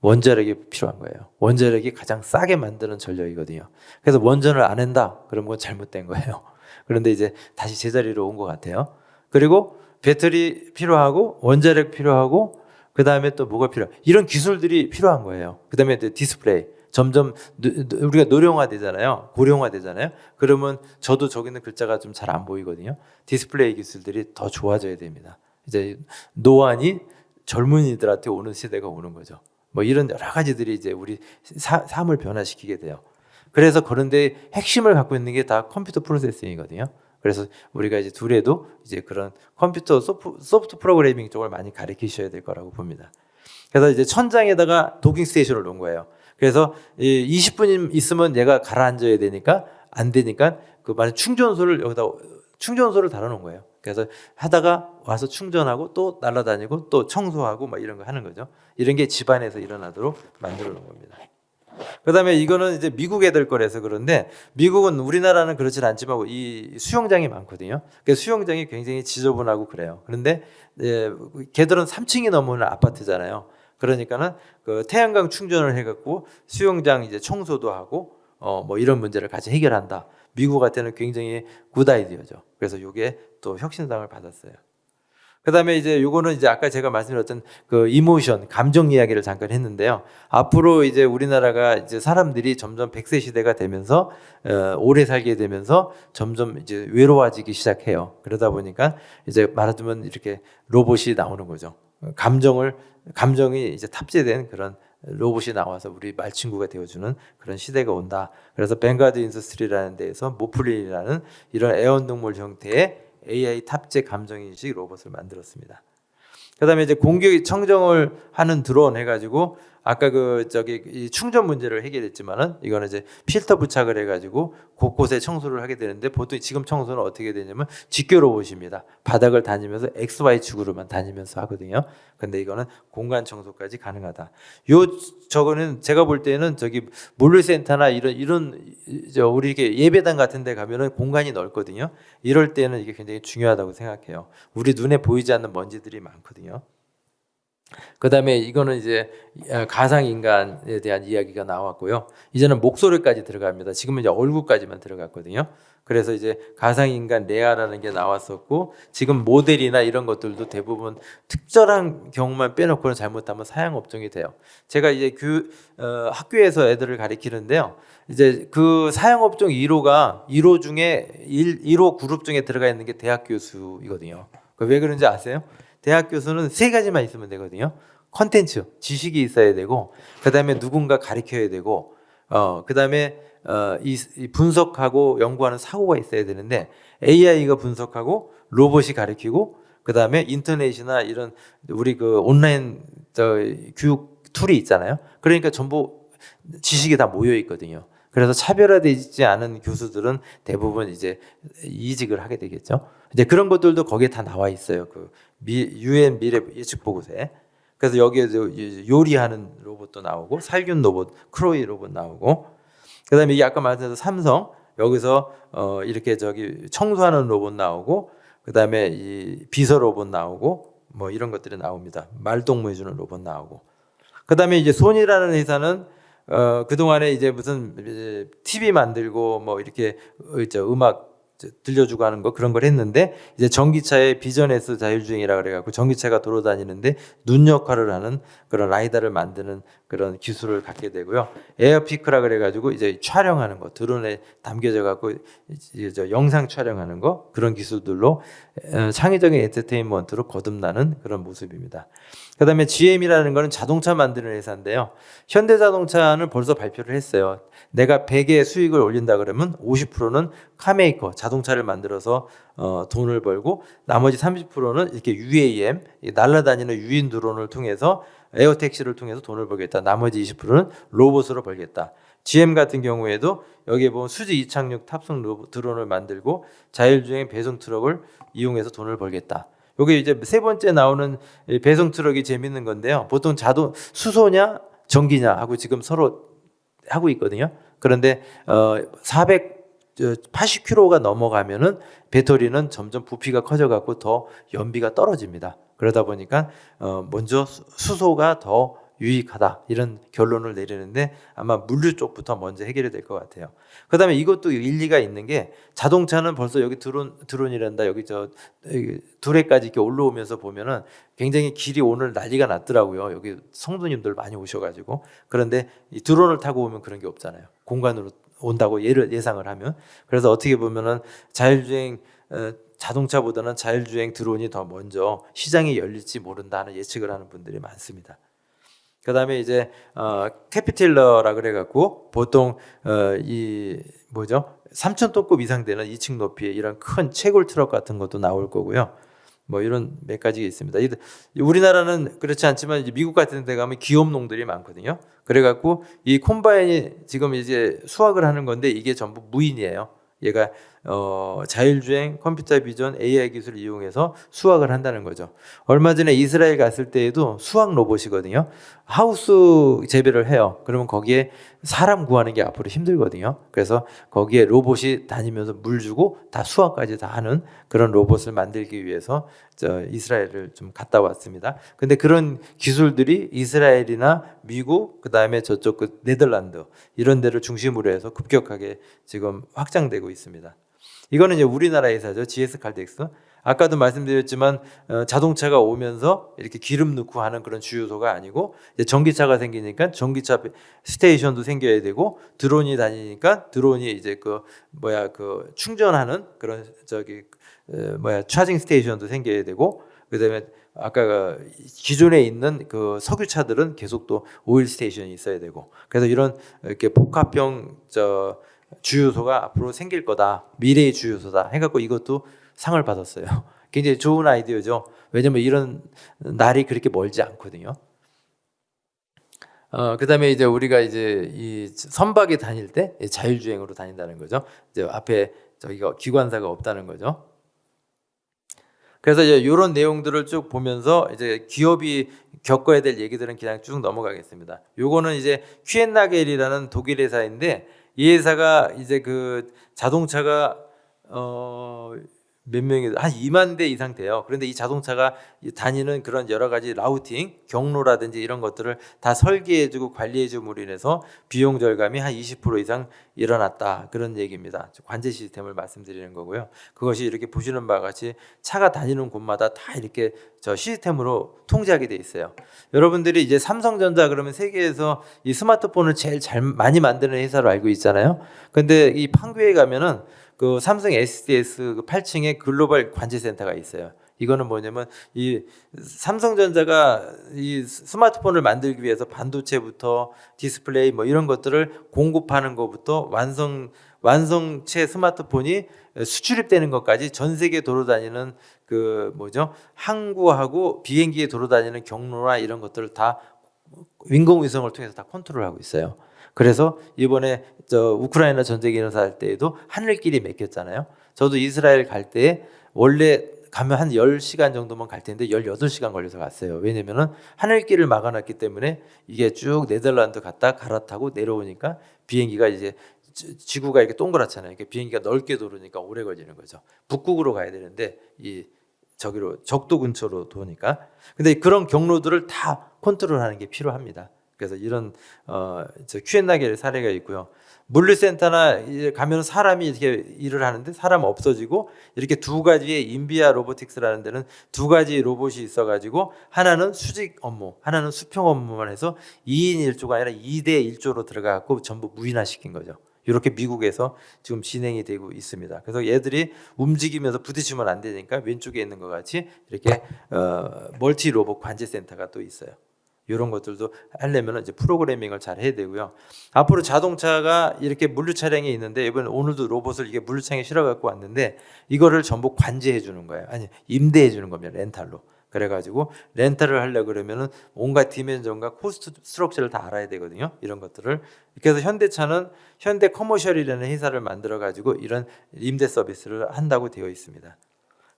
원자력이 필요한 거예요. 원자력이 가장 싸게 만드는 전력이거든요. 그래서 원전을 안 한다. 그러면 그건 잘못된 거예요. 그런데 이제 다시 제자리로 온 것 같아요. 그리고 배터리 필요하고 원자력 필요하고 그 다음에 또 뭐가 필요해? 이런 기술들이 필요한 거예요. 그 다음에 디스플레이. 점점 우리가 노령화 되잖아요. 고령화 되잖아요. 그러면 저도 저기 있는 글자가 좀 잘 안 보이거든요. 디스플레이 기술들이 더 좋아져야 됩니다. 이제 노안이 젊은이들한테 오는 시대가 오는 거죠. 뭐 이런 여러 가지들이 이제 우리 삶을 변화시키게 돼요. 그래서 그런데 핵심을 갖고 있는 게 다 컴퓨터 프로세싱이거든요. 그래서 우리가 이제 둘에도 이제 그런 컴퓨터 소프트 프로그래밍 쪽을 많이 가르치셔야 될 거라고 봅니다. 그래서 이제 천장에다가 도킹 스테이션을 놓은 거예요. 그래서 20분 있으면 얘가 가라앉아야 되니까 안 되니까 그 만약 충전소를 여기다 충전소를 달아놓은 거예요. 그래서 하다가 와서 충전하고 또 날아다니고 또 청소하고 막 이런 거 하는 거죠. 이런 게 집안에서 일어나도록 만들어 놓은 겁니다. 그다음에 이거는 이제 미국 애들 거라서 그런데 미국은 우리나라는 그렇진 않지만 이 수영장이 많거든요. 그래서 수영장이 굉장히 지저분하고 그래요. 그런데 걔들은 3층이 넘는 아파트잖아요. 그러니까는 그 태양광 충전을 해갖고 수영장 이제 청소도 하고 뭐 이런 문제를 같이 해결한다. 미국한테는 굉장히 굿 아이디어죠. 그래서 이게 또 혁신상을 받았어요. 그다음에 이제 요거는 이제 아까 제가 말씀드렸던 그 이모션, 감정 이야기를 잠깐 했는데요. 앞으로 이제 우리나라가 이제 사람들이 점점 100세 시대가 되면서 오래 살게 되면서 점점 이제 외로워지기 시작해요. 그러다 보니까 이제 말하자면 이렇게 로봇이 나오는 거죠. 감정이 이제 탑재된 그런 로봇이 나와서 우리 말친구가 되어주는 그런 시대가 온다. 그래서 뱅가드 인더스트리라는 데에서 모플린이라는 이런 애완동물 형태의 AI 탑재 감정인식 로봇을 만들었습니다. 그다음에 이제 공격 청정을 하는 드론 해가지고 아까 이 충전 문제를 해결했지만은 이거는 이제 필터 부착을 해가지고 곳곳에 청소를 하게 되는데 보통 지금 청소는 어떻게 되냐면 직교 로봇입니다. 바닥을 다니면서 XY 축으로만 다니면서 하거든요. 근데 이거는 공간 청소까지 가능하다. 저거는 제가 볼 때는 저기 물류센터나 이런 우리 이게 예배당 같은 데 가면은 공간이 넓거든요. 이럴 때는 이게 굉장히 중요하다고 생각해요. 우리 눈에 보이지 않는 먼지들이 많거든요. 그 다음에 이거는 이제 가상인간에 대한 이야기가 나왔고요. 이제는 목소리까지 들어갑니다. 지금은 이제 얼굴까지만 들어갔거든요. 그래서 이제 가상인간 레아라는 게 나왔었고, 지금 모델이나 이런 것들도 대부분 특별한 경우만 빼놓고는 잘못하면 사양업종이 돼요. 제가 이제 학교에서 애들을 가르치는데요. 이제 그 사양업종 1호 중에 1호 그룹 중에 들어가 있는 게 대학 교수이거든요. 왜 그런지 아세요? 대학 교수는 3가지만 있으면 되거든요. 컨텐츠, 지식이 있어야 되고, 그 다음에 누군가 가르쳐야 되고, 그 다음에 이 분석하고 연구하는 사고가 있어야 되는데, AI가 분석하고 로봇이 가르치고, 그 다음에 인터넷이나 이런 우리 그 온라인 교육 툴이 있잖아요. 그러니까 전부 지식이 다 모여 있거든요. 그래서 차별화되지 않은 교수들은 대부분 이제 이직을 하게 되겠죠. 이제 그런 것들도 거기에 다 나와 있어요. 그 UN 미래 예측 보고서에. 그래서 여기에 요리하는 로봇도 나오고 살균 로봇, 크로이 로봇 나오고, 그다음에 이게 아까 말씀드린 삼성 여기서 이렇게 청소하는 로봇 나오고, 그다음에 이 비서 로봇 나오고, 뭐 이런 것들이 나옵니다. 말동무해 주는 로봇 나오고. 그다음에 이제 소니라는 회사는 그동안에 이제 무슨 TV 만들고 뭐 이렇게 음악 들려주고 하는 거 그런 걸 했는데, 이제 전기차의 비전에서 자율주행이라 그래갖고 전기차가 돌아다니는데 눈 역할을 하는 그런 라이다를 만드는 그런 기술을 갖게 되고요. 에어피크라 그래가지고 이제 촬영하는 거, 드론에 담겨져 갖고 이제 영상 촬영하는 거, 그런 기술들로 창의적인 엔터테인먼트로 거듭나는 그런 모습입니다. 그다음에 GM이라는 거는 자동차 만드는 회사인데요. 현대자동차는 벌써 발표를 했어요. 내가 100의 수익을 올린다 그러면 50%는 카메이커, 자동차를 만들어서 돈을 벌고, 나머지 30%는 이렇게 UAM, 날아다니는 유인 드론을 통해서, 에어택시를 통해서 돈을 벌겠다. 나머지 20%는 로봇으로 벌겠다. GM 같은 경우에도 여기에 보면 수지 이착륙 탑승 드론을 만들고 자율주행 배송 트럭을 이용해서 돈을 벌겠다. 여기 이제 3번째 나오는 배송 트럭이 재밌는 건데요. 보통 수소냐 전기냐 하고 지금 서로 하고 있거든요. 그런데 480km가 넘어가면은 배터리는 점점 부피가 커져갖고 더 연비가 떨어집니다. 그러다 보니까 먼저 수소가 더 유익하다, 이런 결론을 내리는데 아마 물류 쪽부터 먼저 해결이 될 것 같아요. 그다음에 이것도 일리가 있는 게, 자동차는 벌써 여기 드론이란다, 여기 두레까지 이렇게 올라오면서 보면은 굉장히 길이 오늘 난리가 났더라고요. 여기 성도님들 많이 오셔가지고. 그런데 이 드론을 타고 오면 그런 게 없잖아요. 공간으로 온다고 예상을 하면. 그래서 어떻게 보면은 자동차보다는 자율주행 드론이 더 먼저 시장이 열릴지 모른다 하는 예측을 하는 분들이 많습니다. 그다음에 이제 캐피틸러라 그래갖고 보통 3,000톤급 이상 되는 2층 높이의 이런 큰 채굴 트럭 같은 것도 나올 거고요. 뭐 이런 몇 가지가 있습니다. 우리나라는 그렇지 않지만 이제 미국 같은 데 가면 기업농들이 많거든요. 그래갖고 이 콤바인이 지금 이제 수확을 하는 건데 이게 전부 무인이에요. 얘가 자율주행, 컴퓨터 비전, AI 기술을 이용해서 수확을 한다는 거죠. 얼마 전에 이스라엘 갔을 때에도 수확 로봇이거든요. 하우스 재배를 해요. 그러면 거기에 사람 구하는 게 앞으로 힘들거든요. 그래서 거기에 로봇이 다니면서 물 주고 다 수확까지 다 하는 그런 로봇을 만들기 위해서 이스라엘을 좀 갔다 왔습니다. 근데 그런 기술들이 이스라엘이나 미국, 그다음에 저쪽 네덜란드 이런 데를 중심으로 해서 급격하게 지금 확장되고 있습니다. 이거는 이제 우리나라 회사죠. GS 칼텍스. 아까도 말씀드렸지만 자동차가 오면서 이렇게 기름 넣고 하는 그런 주유소가 아니고, 이제 전기차가 생기니까 전기차 스테이션도 생겨야 되고, 드론이 다니니까 드론이 이제 충전하는 그런 차징 스테이션도 생겨야 되고, 그다음에 아까 기존에 있는 그 석유차들은 계속 또 오일 스테이션이 있어야 되고, 그래서 이런 이렇게 복합형 주유소가 앞으로 생길 거다, 미래의 주유소다 해갖고 이것도 상을 받았어요. 굉장히 좋은 아이디어죠. 왜냐면 이런 날이 그렇게 멀지 않거든요. 그다음에 이제 우리가 이제 이 선박에 다닐 때 자율주행으로 다닌다는 거죠. 이제 앞에 저기가 기관사가 없다는 거죠. 그래서 이제 이런 내용들을 쭉 보면서 이제 기업이 겪어야 될 얘기들은 그냥 쭉 넘어가겠습니다. 요거는 이제 퀴엔나겔이라는 독일 회사인데, 이 회사가 이제 그 자동차가 몇 명이 한 2만 대 이상 돼요. 그런데 이 자동차가 다니는 그런 여러 가지 라우팅, 경로라든지 이런 것들을 다 설계해주고 관리해줌으로 인해서 비용 절감이 한 20% 이상 일어났다, 그런 얘기입니다. 관제 시스템을 말씀드리는 거고요. 그것이 이렇게 보시는 바와 같이 차가 다니는 곳마다 다 이렇게 저 시스템으로 통제하게 돼 있어요. 여러분들이 이제 삼성전자 그러면 세계에서 이 스마트폰을 제일 많이 만드는 회사로 알고 있잖아요. 근데 이 판교에 가면은 그 삼성 SDS 8층에 글로벌 관제센터가 있어요. 이거는 뭐냐면 이 삼성전자가 이 스마트폰을 만들기 위해서 반도체부터 디스플레이 뭐 이런 것들을 공급하는 것부터 완성체 스마트폰이 수출입되는 것까지 전 세계 돌아다니는 그 뭐죠? 항구하고 비행기에 돌아다니는 경로나 이런 것들을 다 인공위성을 통해서 다 컨트롤하고 있어요. 그래서 이번에 우크라이나 전쟁이 일어날 때에도 하늘길이 막혔잖아요. 저도 이스라엘 갈 때 원래 가면 한 10시간 정도만 갈 텐데 18시간 걸려서 갔어요. 왜냐면은 하늘길을 막아놨기 때문에 이게 쭉 네덜란드 갔다 갈아타고 내려오니까 비행기가 이제 지구가 이렇게 동그랗잖아요. 이렇게 비행기가 넓게 도르니까 오래 걸리는 거죠. 북극으로 가야 되는데 이 저기로 적도 근처로 도니까. 근데 그런 경로들을 다 컨트롤하는 게 필요합니다. 그래서 이런 퀴엔나겔 사례가 있고요. 물류센터나 가면 사람이 이렇게 일을 하는데 사람 없어지고, 이렇게 두 가지의 인비아 로보틱스라는 데는 두 가지 로봇이 있어가지고 하나는 수직 업무, 하나는 수평 업무만 해서 2인 1조가 아니라 2대 1조로 들어가고 전부 무인화시킨 거죠. 이렇게 미국에서 지금 진행이 되고 있습니다. 그래서 얘들이 움직이면서 부딪히면 안 되니까 왼쪽에 있는 것 같이 이렇게 멀티 로봇 관제 센터가 또 있어요. 이런 것들도 하려면 이제 프로그래밍을 잘 해야 되고요. 앞으로 자동차가 이렇게 물류 차량이 있는데, 이번 오늘도 로봇을 이게 물류 차량에 실어 갖고 왔는데 이거를 전부 관제해 주는 거예요. 아니, 임대해 주는 겁니다. 렌탈로. 그래가지고 렌탈을 하려 그러면은 온갖 디멘전과 코스트 스트럭처를 다 알아야 되거든요. 이런 것들을. 그래서 현대차는 현대 커머셜이라는 회사를 만들어 가지고 이런 임대 서비스를 한다고 되어 있습니다.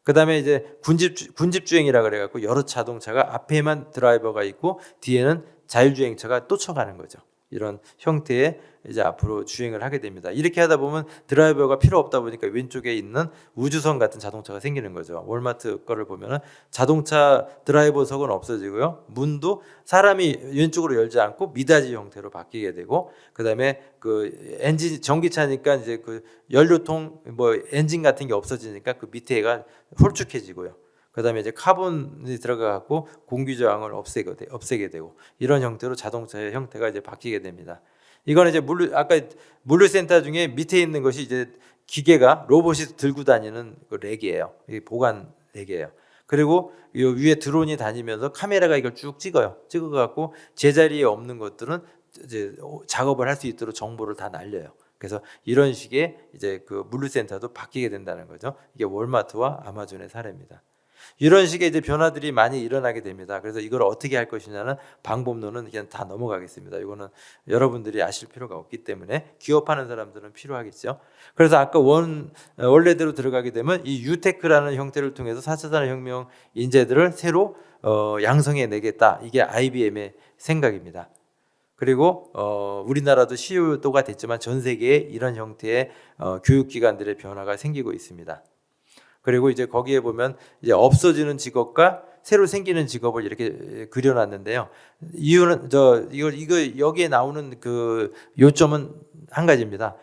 그다음에 이제 군집 주행이라 그래갖고 여러 자동차가 앞에만 드라이버가 있고 뒤에는 자율주행차가 쫓아가는 거죠. 이런 형태의 이제 앞으로 주행을 하게 됩니다. 이렇게 하다 보면 드라이버가 필요 없다 보니까 왼쪽에 있는 우주선 같은 자동차가 생기는 거죠. 월마트 거를 보면은 자동차 드라이버석은 없어지고요. 문도 사람이 왼쪽으로 열지 않고 미닫이 형태로 바뀌게 되고, 그다음에 그 엔진 전기차니까 이제 그 연료통 뭐 엔진 같은 게 없어지니까 그 밑에가 홀쭉해지고요. 그다음에 이제 카본이 들어가고 공기 저항을 없애게 되고, 이런 형태로 자동차의 형태가 이제 바뀌게 됩니다. 이거는 이제 아까 물류센터 중에 밑에 있는 것이 이제 기계가 로봇이 들고 다니는 그 렉이에요. 이게 보관 렉이에요. 그리고 이 위에 드론이 다니면서 카메라가 이걸 쭉 찍어갖고 제자리에 없는 것들은 이제 작업을 할 수 있도록 정보를 다 날려요. 그래서 이런 식의 이제 그 물류센터도 바뀌게 된다는 거죠. 이게 월마트와 아마존의 사례입니다. 이런 식의 이제 변화들이 많이 일어나게 됩니다. 그래서 이걸 어떻게 할 것이냐는 방법론은 그냥 다 넘어가겠습니다. 이거는 여러분들이 아실 필요가 없기 때문에 기업하는 사람들은 필요하겠죠. 그래서 아까 원래대로 들어가게 되면 이 유테크라는 형태를 통해서 4차 산업혁명 인재들을 새로 양성해 내겠다. 이게 IBM의 생각입니다. 그리고 우리나라도 시효도가 됐지만 전 세계에 이런 형태의 교육기관들의 변화가 생기고 있습니다. 그리고 이제 거기에 보면 이제 없어지는 직업과 새로 생기는 직업을 이렇게 그려놨는데요. 이유는 이거 여기에 나오는 그 요점은 한 가지입니다.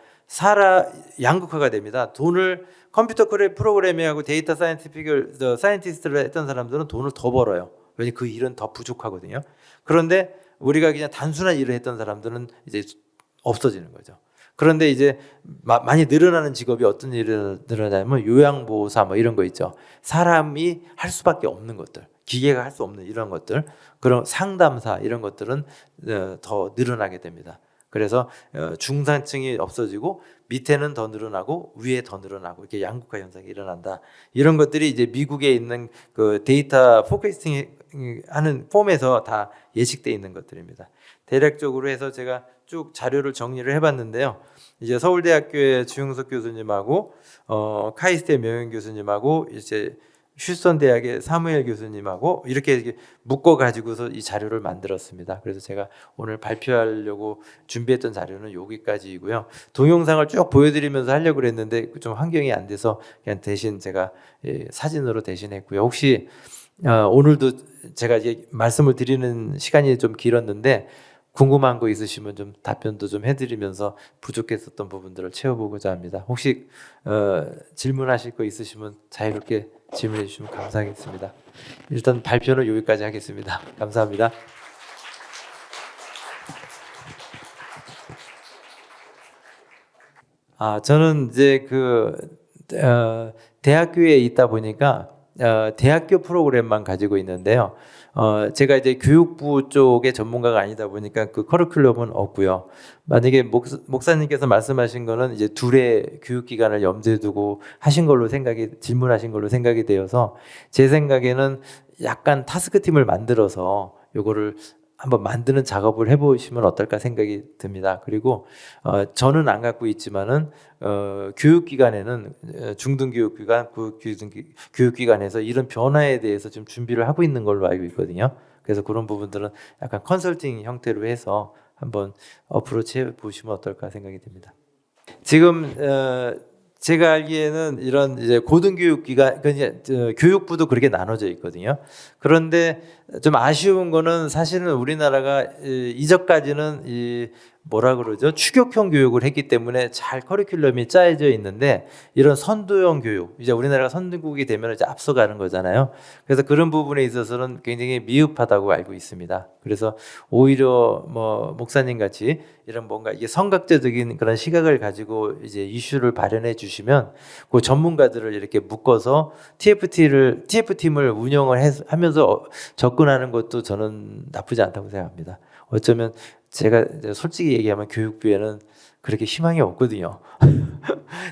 양극화가 됩니다. 돈을 컴퓨터 프로그래밍하고 데이터 사이언티스트를 했던 사람들은 돈을 더 벌어요. 왜냐면 그 일은 더 부족하거든요. 그런데 우리가 그냥 단순한 일을 했던 사람들은 이제 없어지는 거죠. 그런데 이제 많이 늘어나는 직업이 어떤 일이 늘어나냐면 요양보호사 뭐 이런 거 있죠. 사람이 할 수밖에 없는 것들, 기계가 할 수 없는 이런 것들, 그런 상담사 이런 것들은 더 늘어나게 됩니다. 그래서 중산층이 없어지고 밑에는 더 늘어나고 위에 더 늘어나고 이렇게 양극화 현상이 일어난다. 이런 것들이 이제 미국에 있는 그 데이터 포캐스팅 하는 폼에서 다 예측돼 있는 것들입니다. 대략적으로 해서 제가 쭉 자료를 정리를 해봤는데요. 이제 서울대학교의 주영석 교수님하고 카이스트의 명현 교수님하고 이제 휴스턴 대학의 사무엘 교수님하고 이렇게 묶어 가지고서 이 자료를 만들었습니다. 그래서 제가 오늘 발표하려고 준비했던 자료는 여기까지이고요. 동영상을 쭉 보여드리면서 하려고 그랬는데 좀 환경이 안 돼서 그냥 대신 제가 사진으로 대신했고요. 혹시 오늘도 제가 이제 말씀을 드리는 시간이 좀 길었는데 궁금한 거 있으시면 좀 답변도 좀 해드리면서 부족했었던 부분들을 채워보고자 합니다. 혹시 질문하실 거 있으시면 자유롭게 질문해 주시면 감사하겠습니다. 일단 발표는 여기까지 하겠습니다. 감사합니다. 저는 이제 대학교에 있다 보니까 대학교 프로그램만 가지고 있는데요. 제가 이제 교육부 쪽의 전문가가 아니다 보니까 그 커리큘럼은 없고요. 만약에 목사님께서 말씀하신 거는 이제 둘의 교육기관을 염두에 두고 하신 걸로 질문하신 걸로 생각이 되어서 제 생각에는 약간 타스크팀을 만들어서 요거를 한번 만드는 작업을 해보시면 어떨까 생각이 듭니다. 그리고 저는 안 갖고 있지만은 교육기관에는 중등교육기관, 교육기관에서 이런 변화에 대해서 지금 준비를 하고 있는 걸로 알고 있거든요. 그래서 그런 부분들은 약간 컨설팅 형태로 해서 한번 어프로치 해보시면 어떨까 생각이 듭니다. 지금 제가 알기에는 이런 이제 고등교육기관, 교육부도 그렇게 나눠져 있거든요. 그런데 좀 아쉬운 거는 사실은 우리나라가 이전까지는 뭐라 그러죠? 추격형 교육을 했기 때문에 잘 커리큘럼이 짜여져 있는데 이런 선도형 교육, 이제 우리나라가 선진국이 되면 이제 앞서가는 거잖아요. 그래서 그런 부분에 있어서는 굉장히 미흡하다고 알고 있습니다. 그래서 오히려 목사님 같이 이런 뭔가 이게 성각자적인 그런 시각을 가지고 이제 이슈를 발현해 주시면 그 전문가들을 이렇게 묶어서 TF팀을 운영을 하면서 접근하는 것도 저는 나쁘지 않다고 생각합니다. 어쩌면 제가 솔직히 얘기하면 교육부에는 그렇게 희망이 없거든요.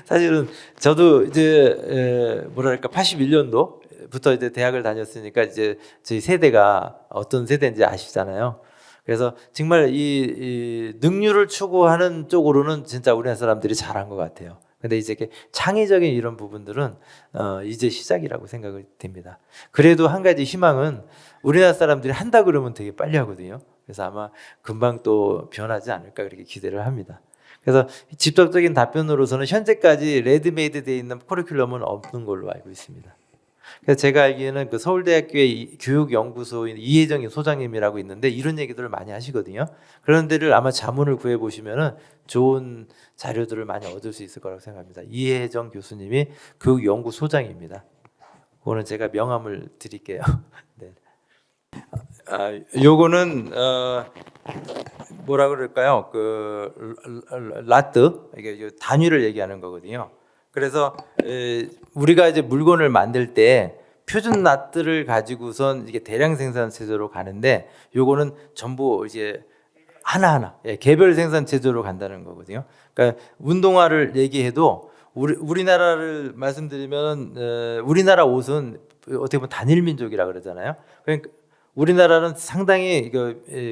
사실은 저도 이제 뭐랄까 81년도부터 이제 대학을 다녔으니까 이제 저희 세대가 어떤 세대인지 아시잖아요. 그래서 정말 이 능률을 추구하는 쪽으로는 진짜 우리나라 사람들이 잘한 것 같아요. 근데 이제 이렇게 창의적인 이런 부분들은 이제 시작이라고 생각이 됩니다. 그래도 한 가지 희망은 우리나라 사람들이 한다 그러면 되게 빨리 하거든요. 그래서 아마 금방 또 변하지 않을까 그렇게 기대를 합니다. 그래서 직접적인 답변으로서는 현재까지 레드메이드 되어 있는 커리큘럼은 없는 걸로 알고 있습니다. 그래서 제가 알기에는 그 서울대학교의 교육연구소인 이혜정 소장님이라고 있는데 이런 얘기들을 많이 하시거든요. 그런 데를 아마 자문을 구해 보시면은 좋은 자료들을 많이 얻을 수 있을 거라고 생각합니다. 이혜정 교수님이 교육연구소장입니다. 그거는 제가 명함을 드릴게요. 네. 요거는 뭐라 그럴까요? 라트 이게 단위를 얘기하는 거거든요. 그래서 우리가 이제 물건을 만들 때 표준 라트를 가지고선 이게 대량 생산 체제로 가는데 요거는 전부 이제 하나하나 개별 생산 체제로 간다는 거거든요. 그러니까 운동화를 얘기해도 우리나라를 말씀드리면 우리나라 옷은 어떻게 보면 단일 민족이라 그러잖아요. 그러니까 우리나라는 상당히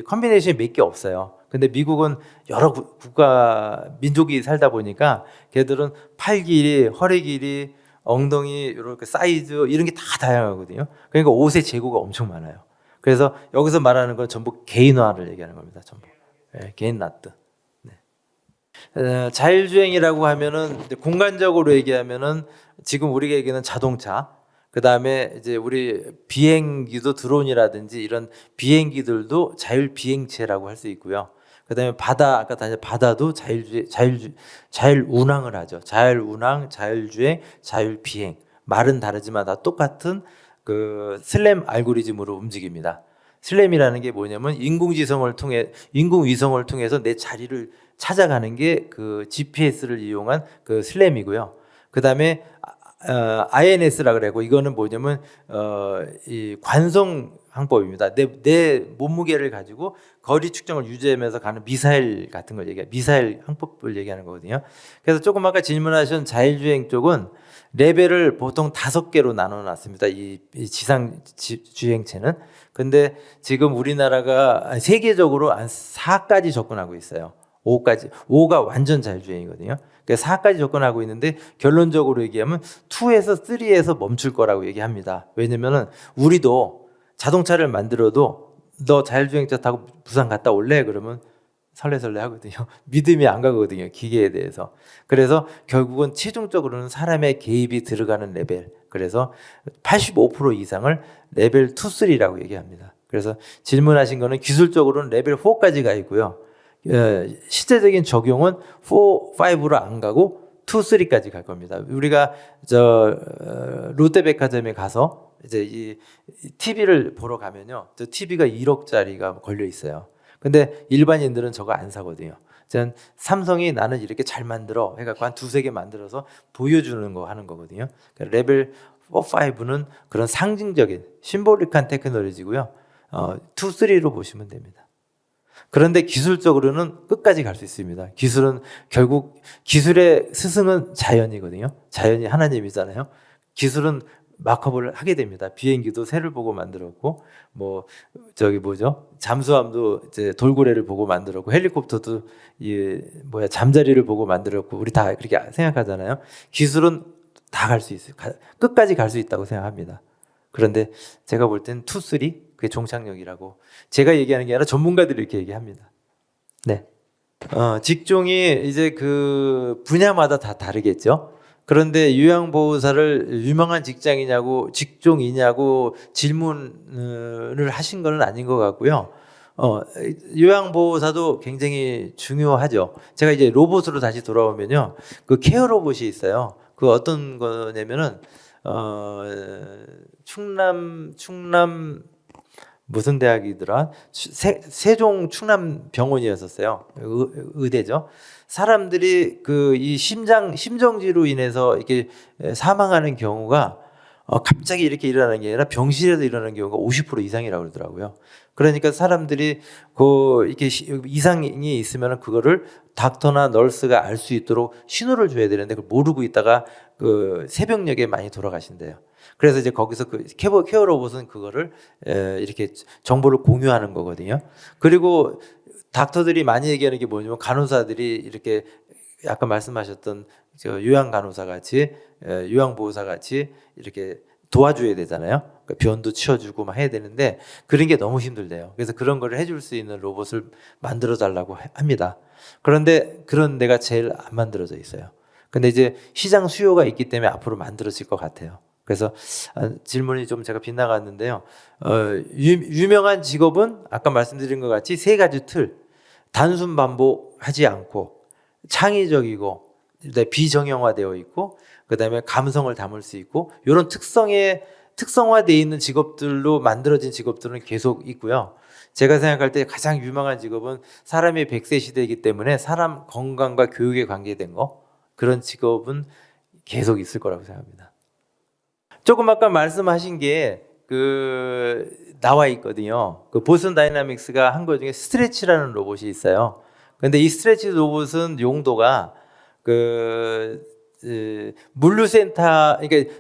컨비네이션이 몇 개 없어요. 근데 미국은 여러 국가 민족이 살다 보니까 걔들은 팔 길이, 허리 길이, 엉덩이 이렇게 사이즈 이런 게 다 다양하거든요. 그러니까 옷의 재고가 엄청 많아요. 그래서 여기서 말하는 건 전부 개인화를 얘기하는 겁니다. 전부 개인 라트. 네. 자율주행이라고 하면은 공간적으로 얘기하면은 지금 우리가 얘기하는 자동차. 그 다음에 이제 우리 비행기도 드론이라든지 이런 비행기들도 자율 비행체라고 할 수 있고요. 그 다음에 아까 바다도 자율 운항을 하죠. 자율 운항, 자율주행, 자율 비행. 말은 다르지만 다 똑같은 그 슬램 알고리즘으로 움직입니다. 슬램이라는 게 뭐냐면 인공위성을 통해서 내 자리를 찾아가는 게 그 GPS를 이용한 그 슬램이고요. 그 다음에 INS라 그래고 이거는 뭐냐면 이 관성 항법입니다. 내 몸무게를 가지고 거리 측정을 유지하면서 가는 미사일 같은 걸 미사일 항법을 얘기하는 거거든요. 그래서 조금 아까 질문하신 자율주행 쪽은 레벨을 보통 5개로 나눠 놨습니다. 이 지상 주행체는. 근데 지금 우리나라가 세계적으로 한 4까지 접근하고 있어요. 5가 완전 자율주행이거든요. 그러니까 4까지 접근하고 있는데 결론적으로 얘기하면 2에서 3에서 멈출 거라고 얘기합니다. 왜냐면은 우리도 자동차를 만들어도 너 자율주행차 타고 부산 갔다 올래? 그러면 설레설레 하거든요. 믿음이 안 가거든요. 기계에 대해서. 그래서 결국은 최종적으로는 사람의 개입이 들어가는 레벨. 그래서 85% 이상을 레벨 2, 3라고 얘기합니다. 그래서 질문하신 거는 기술적으로는 레벨 4까지 가 있고요. 실제적인 적용은 4, 5로 안 가고 2, 3까지 갈 겁니다. 우리가 롯데백화점에 가서 이제 이 TV를 보러 가면요, 저 TV가 1억짜리가 걸려 있어요. 근데 일반인들은 저거 안 사거든요. 전 삼성이 나는 이렇게 잘 만들어 해갖고 한 2-3개 만들어서 보여주는 거 하는 거거든요. 그러니까 레벨 4, 5는 그런 상징적인 심볼릭한 테크놀로지고요. 2, 3로 보시면 됩니다. 그런데 기술적으로는 끝까지 갈 수 있습니다. 기술은 결국 기술의 스승은 자연이거든요. 자연이 하나님이잖아요. 기술은 마크업을 하게 됩니다. 비행기도 새를 보고 만들었고, 잠수함도 이제 돌고래를 보고 만들었고, 헬리콥터도 잠자리를 보고 만들었고, 우리 다 그렇게 생각하잖아요. 기술은 다 갈 수 있어요. 끝까지 갈 수 있다고 생각합니다. 그런데 제가 볼 땐 2, 3 그게 종착역이라고 제가 얘기하는 게 아니라 전문가들이 이렇게 얘기합니다. 네. 직종이 이제 그 분야마다 다 다르겠죠. 그런데 요양보호사를 유명한 직장이냐고 직종이냐고 질문을 하신 건 아닌 것 같고요. 요양보호사도 굉장히 중요하죠. 제가 이제 로봇으로 다시 돌아오면요, 그 케어 로봇이 있어요. 그 어떤 거냐면은 충남 무슨 대학이더라? 세종 충남병원이었었어요. 의대죠. 사람들이 이 심정지로 인해서 이렇게 사망하는 경우가 갑자기 이렇게 일어나는 게 아니라 병실에서 일어나는 경우가 50% 이상이라고 그러더라고요. 그러니까 사람들이 이렇게 이상이 있으면 그거를 닥터나 널스가 알 수 있도록 신호를 줘야 되는데 그걸 모르고 있다가 새벽녘에 많이 돌아가신대요. 그래서 이제 거기서 케어 로봇은 그거를 이렇게 정보를 공유하는 거거든요. 그리고 닥터들이 많이 얘기하는 게 뭐냐면 간호사들이 이렇게 아까 말씀하셨던 요양 간호사 같이 요양보호사 같이 이렇게 도와줘야 되잖아요. 그러니까 변도 치워주고 막 해야 되는데 그런 게 너무 힘들대요. 그래서 그런 거를 해줄 수 있는 로봇을 만들어 달라고 합니다. 그런데 그런 데가 제일 안 만들어져 있어요. 근데 이제 시장 수요가 있기 때문에 앞으로 만들어질 것 같아요. 그래서 질문이 좀 제가 빗나갔는데요. 유명한 직업은 아까 말씀드린 것 같이 3가지 틀. 단순 반복하지 않고 창의적이고 비정형화되어 있고 그다음에 감성을 담을 수 있고 이런 특성화되어 있는 직업들로 만들어진 직업들은 계속 있고요. 제가 생각할 때 가장 유명한 직업은 사람이 100세 시대이기 때문에 사람 건강과 교육에 관계된 거 그런 직업은 계속 있을 거라고 생각합니다. 조금 아까 말씀하신 게 나와 있거든요. 보스턴 다이나믹스가 한 것 중에 스트레치라는 로봇이 있어요. 근데 이 스트레치 로봇은 용도가 물류센터, 그러니까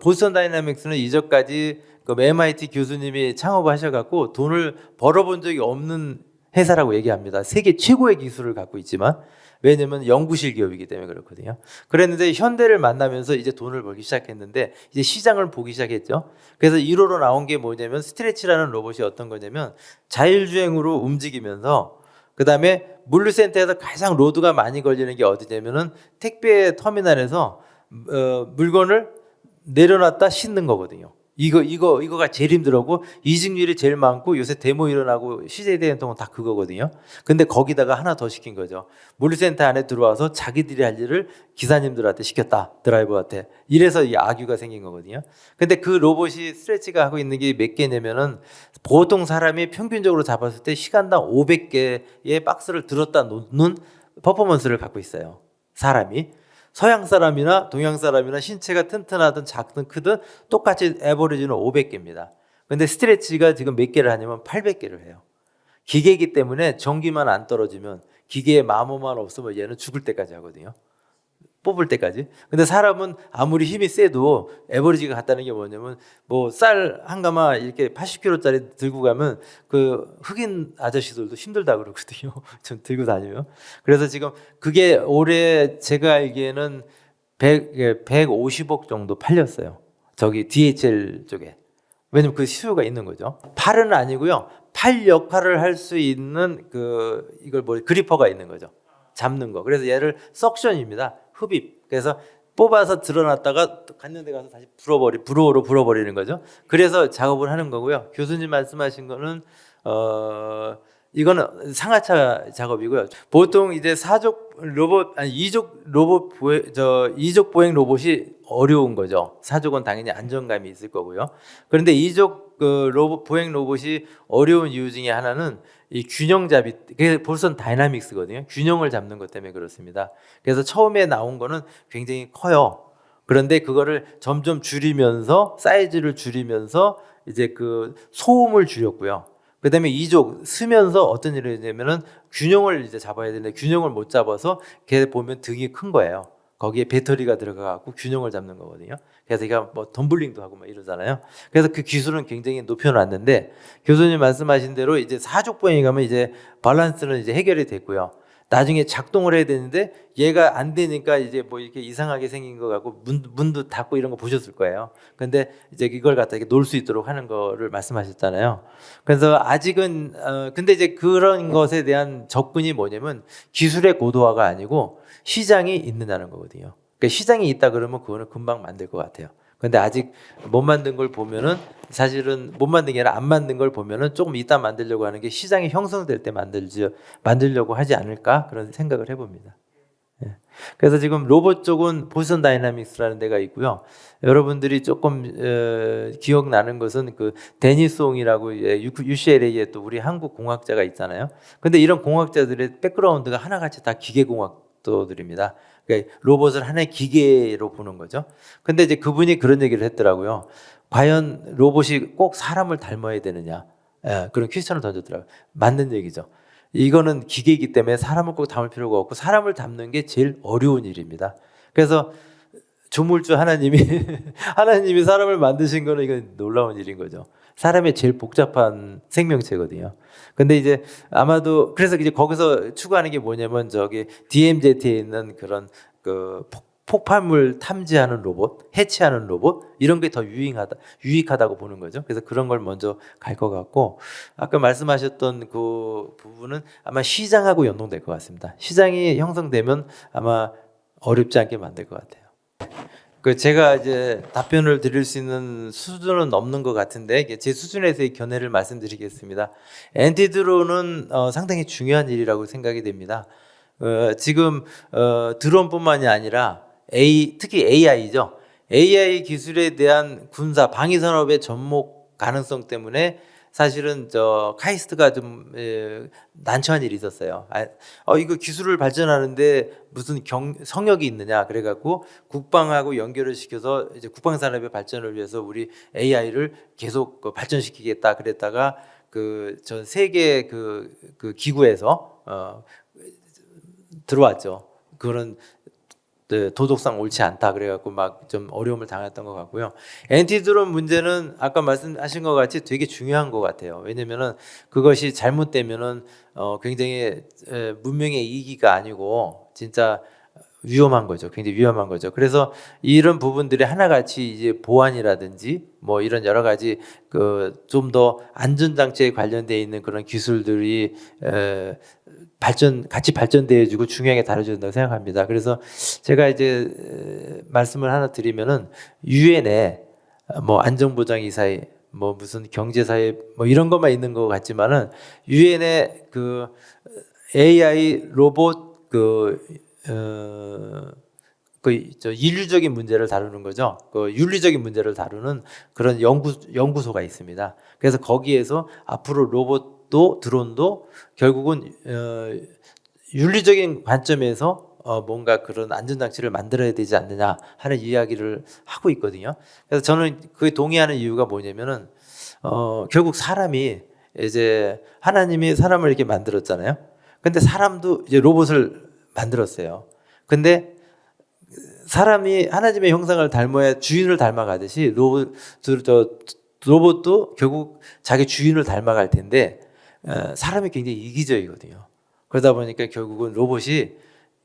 보스턴 다이나믹스는 이전까지 MIT 교수님이 창업하셔갖고 돈을 벌어본 적이 없는 회사라고 얘기합니다. 세계 최고의 기술을 갖고 있지만 왜냐면 연구실 기업이기 때문에 그렇거든요. 그랬는데 현대를 만나면서 이제 돈을 벌기 시작했는데 이제 시장을 보기 시작했죠. 그래서 1호로 나온 게 뭐냐면 스트레치라는 로봇이 어떤 거냐면 자율주행으로 움직이면서 그다음에 물류센터에서 가장 로드가 많이 걸리는 게 어디냐면은 택배 터미널에서 물건을 내려놨다 싣는 거거든요. 이거가 제일 힘들고 이직률이 제일 많고 요새 데모 일어나고 CJ 대행통은 다 그거거든요. 근데 거기다가 하나 더 시킨 거죠. 물류센터 안에 들어와서 자기들이 할 일을 기사님들한테 시켰다. 드라이버한테. 이래서 이 악유가 생긴 거거든요. 근데 그 로봇이 스트레치가 하고 있는 게 몇 개냐면은 보통 사람이 평균적으로 잡았을 때 시간당 500개의 박스를 들었다 놓는 퍼포먼스를 갖고 있어요. 사람이. 서양 사람이나 동양 사람이나 신체가 튼튼하든 작든 크든 똑같이 에버리지는 500개입니다. 근데 스트레치가 지금 몇 개를 하냐면 800개를 해요. 기계이기 때문에 전기만 안 떨어지면, 기계에 마모만 없으면 얘는 죽을 때까지 하거든요. 뽑을 때까지. 근데 사람은 아무리 힘이 세도 에버리지가 같다는 게 뭐냐면, 뭐 쌀 한 가마 이렇게 80kg짜리 들고 가면 그 흑인 아저씨들도 힘들다 그러거든요. 좀 들고 다니면. 그래서 지금 그게 올해 제가 알기에는 150억 정도 팔렸어요. 저기 DHL 쪽에. 왜냐면 그 수요가 있는 거죠. 팔은 아니고요. 팔 역할을 할 수 있는 그 이걸 뭐 그리퍼가 있는 거죠. 잡는 거. 그래서 얘를 석션입니다. 흡입. 그래서 뽑아서 드러났다가 갔는 데 가서 다시 불어로 불어버리는 거죠. 그래서 작업을 하는 거고요. 교수님 말씀하신 거는 이거는 상하차 작업이고요. 보통 이제 이족 보행 로봇이 어려운 거죠. 사족은 당연히 안정감이 있을 거고요. 그런데 이족 보행 로봇이 어려운 이유 중에 하나는 이 균형잡이, 그게 볼선 다이나믹스거든요. 균형을 잡는 것 때문에 그렇습니다. 그래서 처음에 나온 거는 굉장히 커요. 그런데 그거를 점점 줄이면서, 사이즈를 줄이면서 이제 그 소음을 줄였고요. 그다음에 이족 쓰면서 어떤 일이 되냐면은 균형을 이제 잡아야 되는데 균형을 못 잡아서 걔 보면 등이 큰 거예요. 거기에 배터리가 들어가고 균형을 잡는 거거든요. 그래서 이가 뭐 덤블링도 하고 막 이러잖아요. 그래서 그 기술은 굉장히 높여놨는데, 교수님 말씀하신 대로 이제 사족 보행에 가면 이제 밸런스는 이제 해결이 됐고요. 나중에 작동을 해야 되는데 얘가 안 되니까 이제 뭐 이렇게 이상하게 생긴 거 같고 문도 닫고 이런 거 보셨을 거예요. 근데 이제 이걸 갖다 이렇게 놓을 수 있도록 하는 거를 말씀하셨잖아요. 그래서 아직은 근데 이제 그런 것에 대한 접근이 뭐냐면 기술의 고도화가 아니고 시장이 있느냐는 거거든요. 그러니까 시장이 있다 그러면 그거는 금방 만들 것 같아요. 근데 아직 못 만든 걸 보면은, 사실은 못 만든 게 아니라 안 만든 걸 보면은 조금 이따 만들려고 하는 게 시장이 형성될 때 만들려고 하지 않을까, 그런 생각을 해봅니다. 예. 그래서 지금 로봇 쪽은 보선 다이나믹스라는 데가 있고요. 여러분들이 조금 기억나는 것은 그 데니스 옹이라고 UCLA에 또 우리 한국 공학자가 있잖아요. 근데 이런 공학자들의 백그라운드가 하나같이 다 기계공학도들입니다. 그러니까 로봇을 하나의 기계로 보는 거죠. 근데 이제 그분이 그런 얘기를 했더라고요. 과연 로봇이 꼭 사람을 닮아야 되느냐? 그런 퀘스천을 던졌더라고요. 맞는 얘기죠. 이거는 기계이기 때문에 사람을 꼭 닮을 필요가 없고, 사람을 닮는 게 제일 어려운 일입니다. 그래서 조물주 하나님이 하나님이 사람을 만드신 거는 이건 놀라운 일인 거죠. 사람의 제일 복잡한 생명체거든요. 근데 이제 아마도 그래서 이제 거기서 추구하는 게 뭐냐면 저기 DMZ에 있는 그런 그 폭발물 탐지하는 로봇, 해치하는 로봇, 이런 게 더 유익하다고 보는 거죠. 그래서 그런 걸 먼저 갈 것 같고, 아까 말씀하셨던 그 부분은 아마 시장하고 연동될 것 같습니다. 시장이 형성되면 아마 어렵지 않게 만들 것 같아요. 그 제가 이제 답변을 드릴 수 있는 수준은 없는 것 같은데 제 수준에서의 견해를 말씀드리겠습니다. 엔티드론은 상당히 중요한 일이라고 생각이 됩니다. 지금 드론뿐만이 아니라 특히 AI죠. AI 기술에 대한 군사 방위 산업의 접목 가능성 때문에 사실은 카이스트가 좀 난처한 일이 있었어요. 이거 기술을 발전하는데 무슨 성역이 있느냐 그래갖고 국방하고 연결을 시켜서 이제 국방 산업의 발전을 위해서 우리 AI를 계속 발전시키겠다 그랬다가 그 전 세계 그 기구에서 들어왔죠. 그런 도덕상 옳지 않다 그래갖고 막 좀 어려움을 당했던 것 같고요. 엔티드론 문제는 아까 말씀하신 것 같이 되게 중요한 것 같아요. 왜냐면은 그것이 잘못되면은 굉장히 문명의 이기가 아니고 진짜 위험한 거죠. 굉장히 위험한 거죠. 그래서 이런 부분들이 하나같이 이제 보안이라든지 뭐 이런 여러 가지 그 좀 더 안전장치에 관련되어 있는 그런 기술들이 같이 발전되어지고 중요하게 다뤄진다고 생각합니다. 그래서 제가 이제 말씀을 하나 드리면은 유엔에 뭐 안전보장이사회 뭐 무슨 경제사회 뭐 이런 것만 있는 것 같지만은 유엔에 그 AI 로봇 인류적인 문제를 다루는 거죠. 그 윤리적인 문제를 다루는 그런 연구소가 있습니다. 그래서 거기에서 앞으로 로봇도 드론도 결국은 윤리적인 관점에서 뭔가 그런 안전장치를 만들어야 되지 않느냐 하는 이야기를 하고 있거든요. 그래서 저는 그에 동의하는 이유가 뭐냐면은 결국 사람이 이제 하나님이 사람을 이렇게 만들었잖아요. 근데 사람도 이제 로봇을 만들었어요. 근데 사람이 하나님의 형상을 닮아야 주인을 닮아가듯이 로봇도 결국 자기 주인을 닮아갈 텐데 사람이 굉장히 이기적이거든요. 그러다 보니까 결국은 로봇이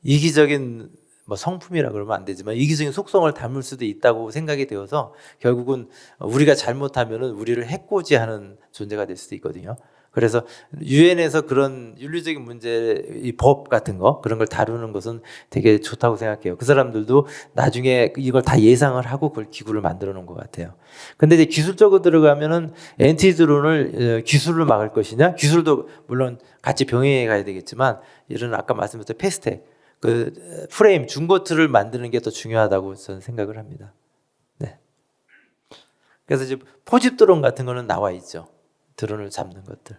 이기적인 뭐 성품이라 그러면 안 되지만 이기적인 속성을 닮을 수도 있다고 생각이 되어서 결국은 우리가 잘못하면은 우리를 해코지하는 존재가 될 수도 있거든요. 그래서 유엔에서 그런 윤리적인 문제, 이 법 같은 거 그런 걸 다루는 것은 되게 좋다고 생각해요. 그 사람들도 나중에 이걸 다 예상을 하고 그걸 기구를 만들어 놓은 것 같아요. 근데 이제 기술적으로 들어가면은 엔티드론을 기술로 막을 것이냐? 기술도 물론 같이 병행해 가야 되겠지만 이런 아까 말씀드렸던 패스텍 그 프레임 중고틀을 만드는 게 더 중요하다고 저는 생각을 합니다. 네. 그래서 이제 포집 드론 같은 거는 나와 있죠. 드론을 잡는 것들.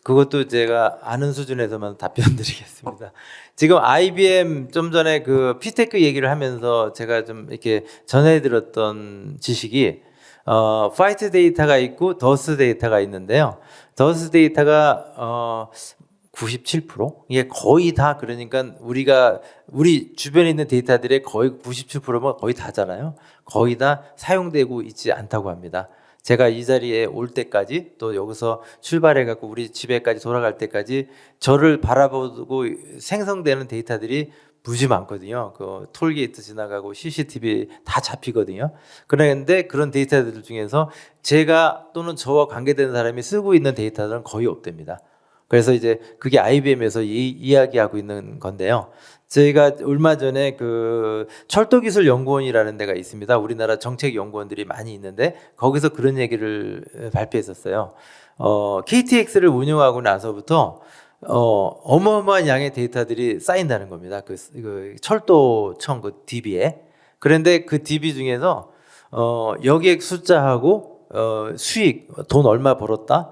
그것도 제가 아는 수준에서만 답변 드리겠습니다. 지금 IBM 좀 전에 그 피테크 얘기를 하면서 제가 좀 이렇게 전해드렸던 지식이 파이트 데이터가 있고 더스 데이터가 있는데요. 더스 데이터가 97%? 이게 거의 다 그러니까 우리 주변에 있는 데이터들의 거의 97%면 거의 다잖아요. 거의 다 사용되고 있지 않다고 합니다. 제가 이 자리에 올 때까지 또 여기서 출발해 갖고 우리 집에까지 돌아갈 때까지 저를 바라보고 생성되는 데이터들이 무지 많거든요. 그 톨게이트 지나가고 CCTV 다 잡히거든요. 그런데 그런 데이터들 중에서 제가 또는 저와 관계되는 사람이 쓰고 있는 데이터들은 거의 없답니다. 그래서 이제 그게 IBM에서 이야기하고 있는 건데요. 저희가 얼마 전에 그 철도기술연구원이라는 데가 있습니다. 우리나라 정책연구원들이 많이 있는데 거기서 그런 얘기를 발표했었어요. KTX를 운영하고 나서부터 어마어마한 양의 데이터들이 쌓인다는 겁니다. 그 철도청 그 DB에. 그런데 그 DB 중에서 여객 숫자하고 수익 돈 얼마 벌었다.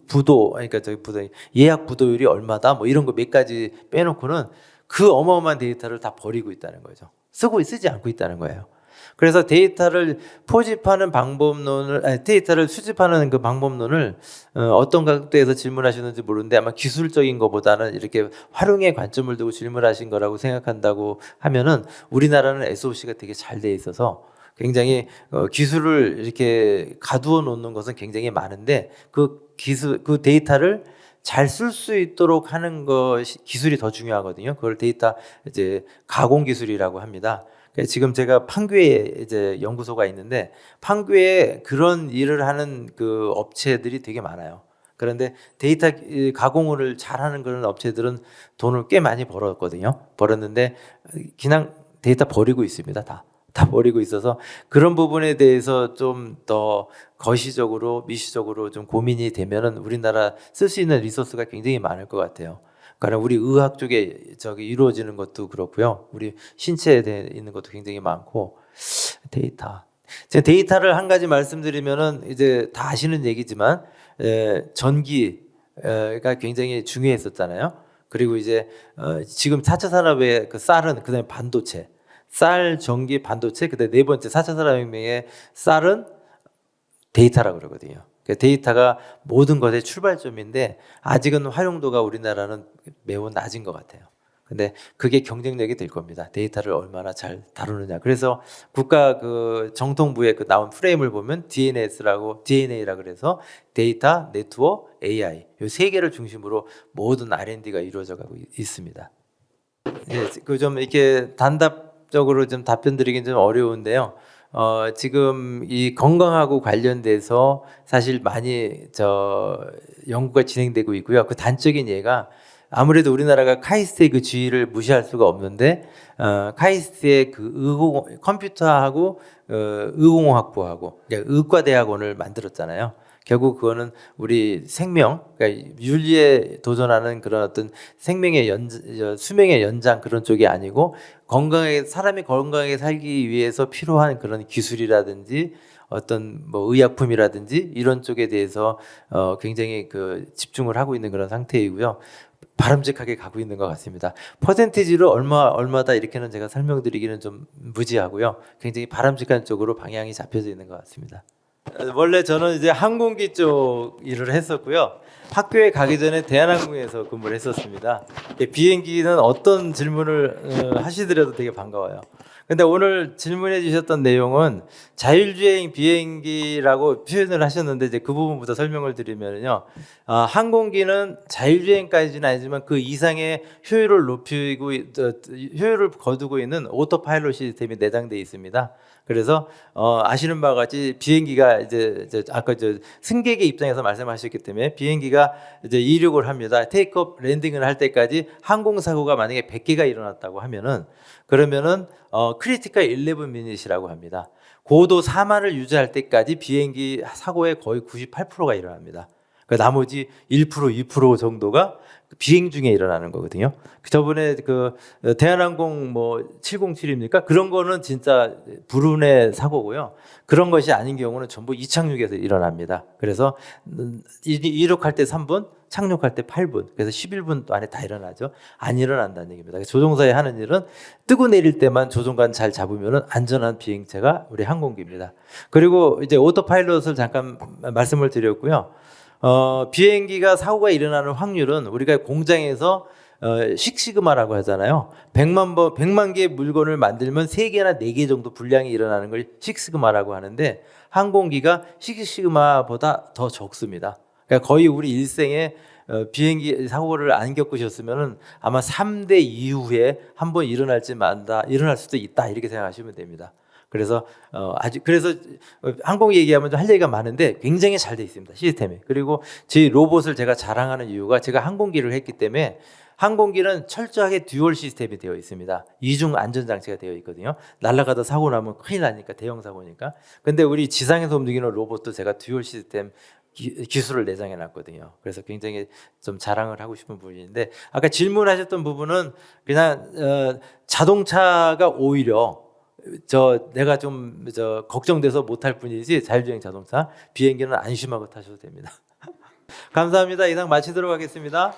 부도 그러니까 저기 부도 예약 부도율이 얼마다 뭐 이런 거 몇 가지 빼놓고는 그 어마어마한 데이터를 다 버리고 있다는 거죠. 쓰지 않고 있다는 거예요. 그래서 데이터를 포집하는 방법론을 데이터를 수집하는 그 방법론을 어떤 각도에서 질문하시는지 모르는데 아마 기술적인 것보다는 이렇게 활용의 관점을 두고 질문하신 거라고 생각한다고 하면은 우리나라는 SOC가 되게 잘 돼 있어서 굉장히 기술을 이렇게 가두어 놓는 것은 굉장히 많은데 그 데이터를 잘 쓸 수 있도록 하는 것이 기술이 더 중요하거든요. 그걸 데이터 이제 가공 기술이라고 합니다. 지금 제가 판교에 이제 연구소가 있는데 판교에 그런 일을 하는 그 업체들이 되게 많아요. 그런데 데이터 가공을 잘하는 그런 업체들은 돈을 꽤 많이 벌었는데 그냥 데이터 버리고 있습니다. 다 버리고 있어서 그런 부분에 대해서 좀 더 거시적으로 미시적으로 좀 고민이 되면은 우리나라 쓸 수 있는 리소스가 굉장히 많을 것 같아요. 그러니까 우리 의학 쪽에 저기 이루어지는 것도 그렇고요. 우리 신체에 대해 있는 것도 굉장히 많고 제가 데이터를 한 가지 말씀드리면은 이제 다 아시는 얘기지만 전기가 굉장히 중요했었잖아요. 그리고 이제 지금 4차 산업의 그 쌀은 그다음에 반도체 쌀, 전기, 반도체, 그다음에 네 번째 4차 산업혁명의 쌀은 데이터라고 그러거든요. 그러니까 데이터가 모든 것의 출발점인데 아직은 활용도가 우리나라는 매우 낮은 것 같아요. 근데 그게 경쟁력이 될 겁니다. 데이터를 얼마나 잘 다루느냐. 그래서 국가 그 정통부의 그 나온 프레임을 보면 DNA라고 그래서 데이터, 네트워크, AI 이 세 개를 중심으로 모든 R&D가 이루어져 가고 있습니다. 예, 그 좀 이렇게 단답적으로 좀 답변 드리긴 좀 어려운데요. 지금 이 건강하고 관련돼서 사실 많이 연구가 진행되고 있고요. 그 단적인 예가 아무래도 우리나라가 카이스트의 그 지위를 무시할 수가 없는데 카이스트의 그 컴퓨터하고 의공학부하고 그러니까 의과대학원을 만들었잖아요. 결국 그거는 우리 생명, 그러니까 윤리에 도전하는 그런 어떤 수명의 연장 그런 쪽이 아니고 사람이 건강하게 살기 위해서 필요한 그런 기술이라든지 어떤 뭐 의약품이라든지 이런 쪽에 대해서 굉장히 그 집중을 하고 있는 그런 상태이고요. 바람직하게 가고 있는 것 같습니다. 퍼센티지로 얼마다 이렇게는 제가 설명드리기는 좀 무지하고요. 굉장히 바람직한 쪽으로 방향이 잡혀져 있는 것 같습니다. 원래 저는 이제 항공기 쪽 일을 했었고요. 학교에 가기 전에 대한항공에서 근무를 했었습니다. 비행기는 어떤 질문을 하시더라도 되게 반가워요. 근데 오늘 질문해 주셨던 내용은 자율주행 비행기라고 표현을 하셨는데 이제 그 부분부터 설명을 드리면요. 항공기는 자율주행까지는 아니지만 그 이상의 효율을 높이고 효율을 거두고 있는 오토파일럿 시스템이 내장되어 있습니다. 그래서 아시는 바와 같이 비행기가 이제 아까 승객의 입장에서 말씀하셨기 때문에 비행기가 이제 이륙을 합니다. 테이크업 랜딩을 할 때까지 항공 사고가 만약에 100개가 일어났다고 하면은 그러면은 크리티컬 11미닛이라고 합니다. 고도 4만을 유지할 때까지 비행기 사고의 거의 98%가 일어납니다. 그 나머지 1%, 2% 정도가 비행 중에 일어나는 거거든요. 저번에 그 대한항공 뭐 707입니까? 그런 거는 진짜 불운의 사고고요. 그런 것이 아닌 경우는 전부 이착륙에서 일어납니다. 그래서 이륙할 때 3분, 착륙할 때 8분, 그래서 11분 안에 다 일어나죠. 안 일어난다는 얘기입니다. 조종사에 하는 일은 뜨고 내릴 때만 조종관 잘 잡으면 안전한 비행체가 우리 항공기입니다. 그리고 이제 오토파일럿을 잠깐 말씀을 드렸고요. 비행기가 사고가 일어나는 확률은 우리가 공장에서 식시그마라고 하잖아요. 100만 개의 물건을 만들면 3개나 4개 정도 불량이 일어나는 걸 식시그마라고 하는데 항공기가 식시그마보다 더 적습니다. 그러니까 거의 우리 일생에 비행기 사고를 안 겪으셨으면 아마 3대 이후에 한번 일어날 수도 있다 이렇게 생각하시면 됩니다. 그래서 그래서 항공 얘기하면 좀 할 얘기가 많은데 굉장히 잘 돼 있습니다, 시스템이. 그리고 제 로봇을 제가 자랑하는 이유가 제가 항공기를 했기 때문에 항공기는 철저하게 듀얼 시스템이 되어 있습니다. 이중 안전장치가 되어 있거든요. 날아가다 사고 나면 큰일 나니까, 대형 사고니까. 근데 우리 지상에서 움직이는 로봇도 제가 듀얼 시스템 기술을 내장해 놨거든요. 그래서 굉장히 좀 자랑을 하고 싶은 부분인데 아까 질문하셨던 부분은 그냥 자동차가 오히려 내가 좀 걱정돼서 못할 뿐이지 자율주행 자동차 비행기는 안심하고 타셔도 됩니다. 감사합니다. 이상 마치도록 하겠습니다.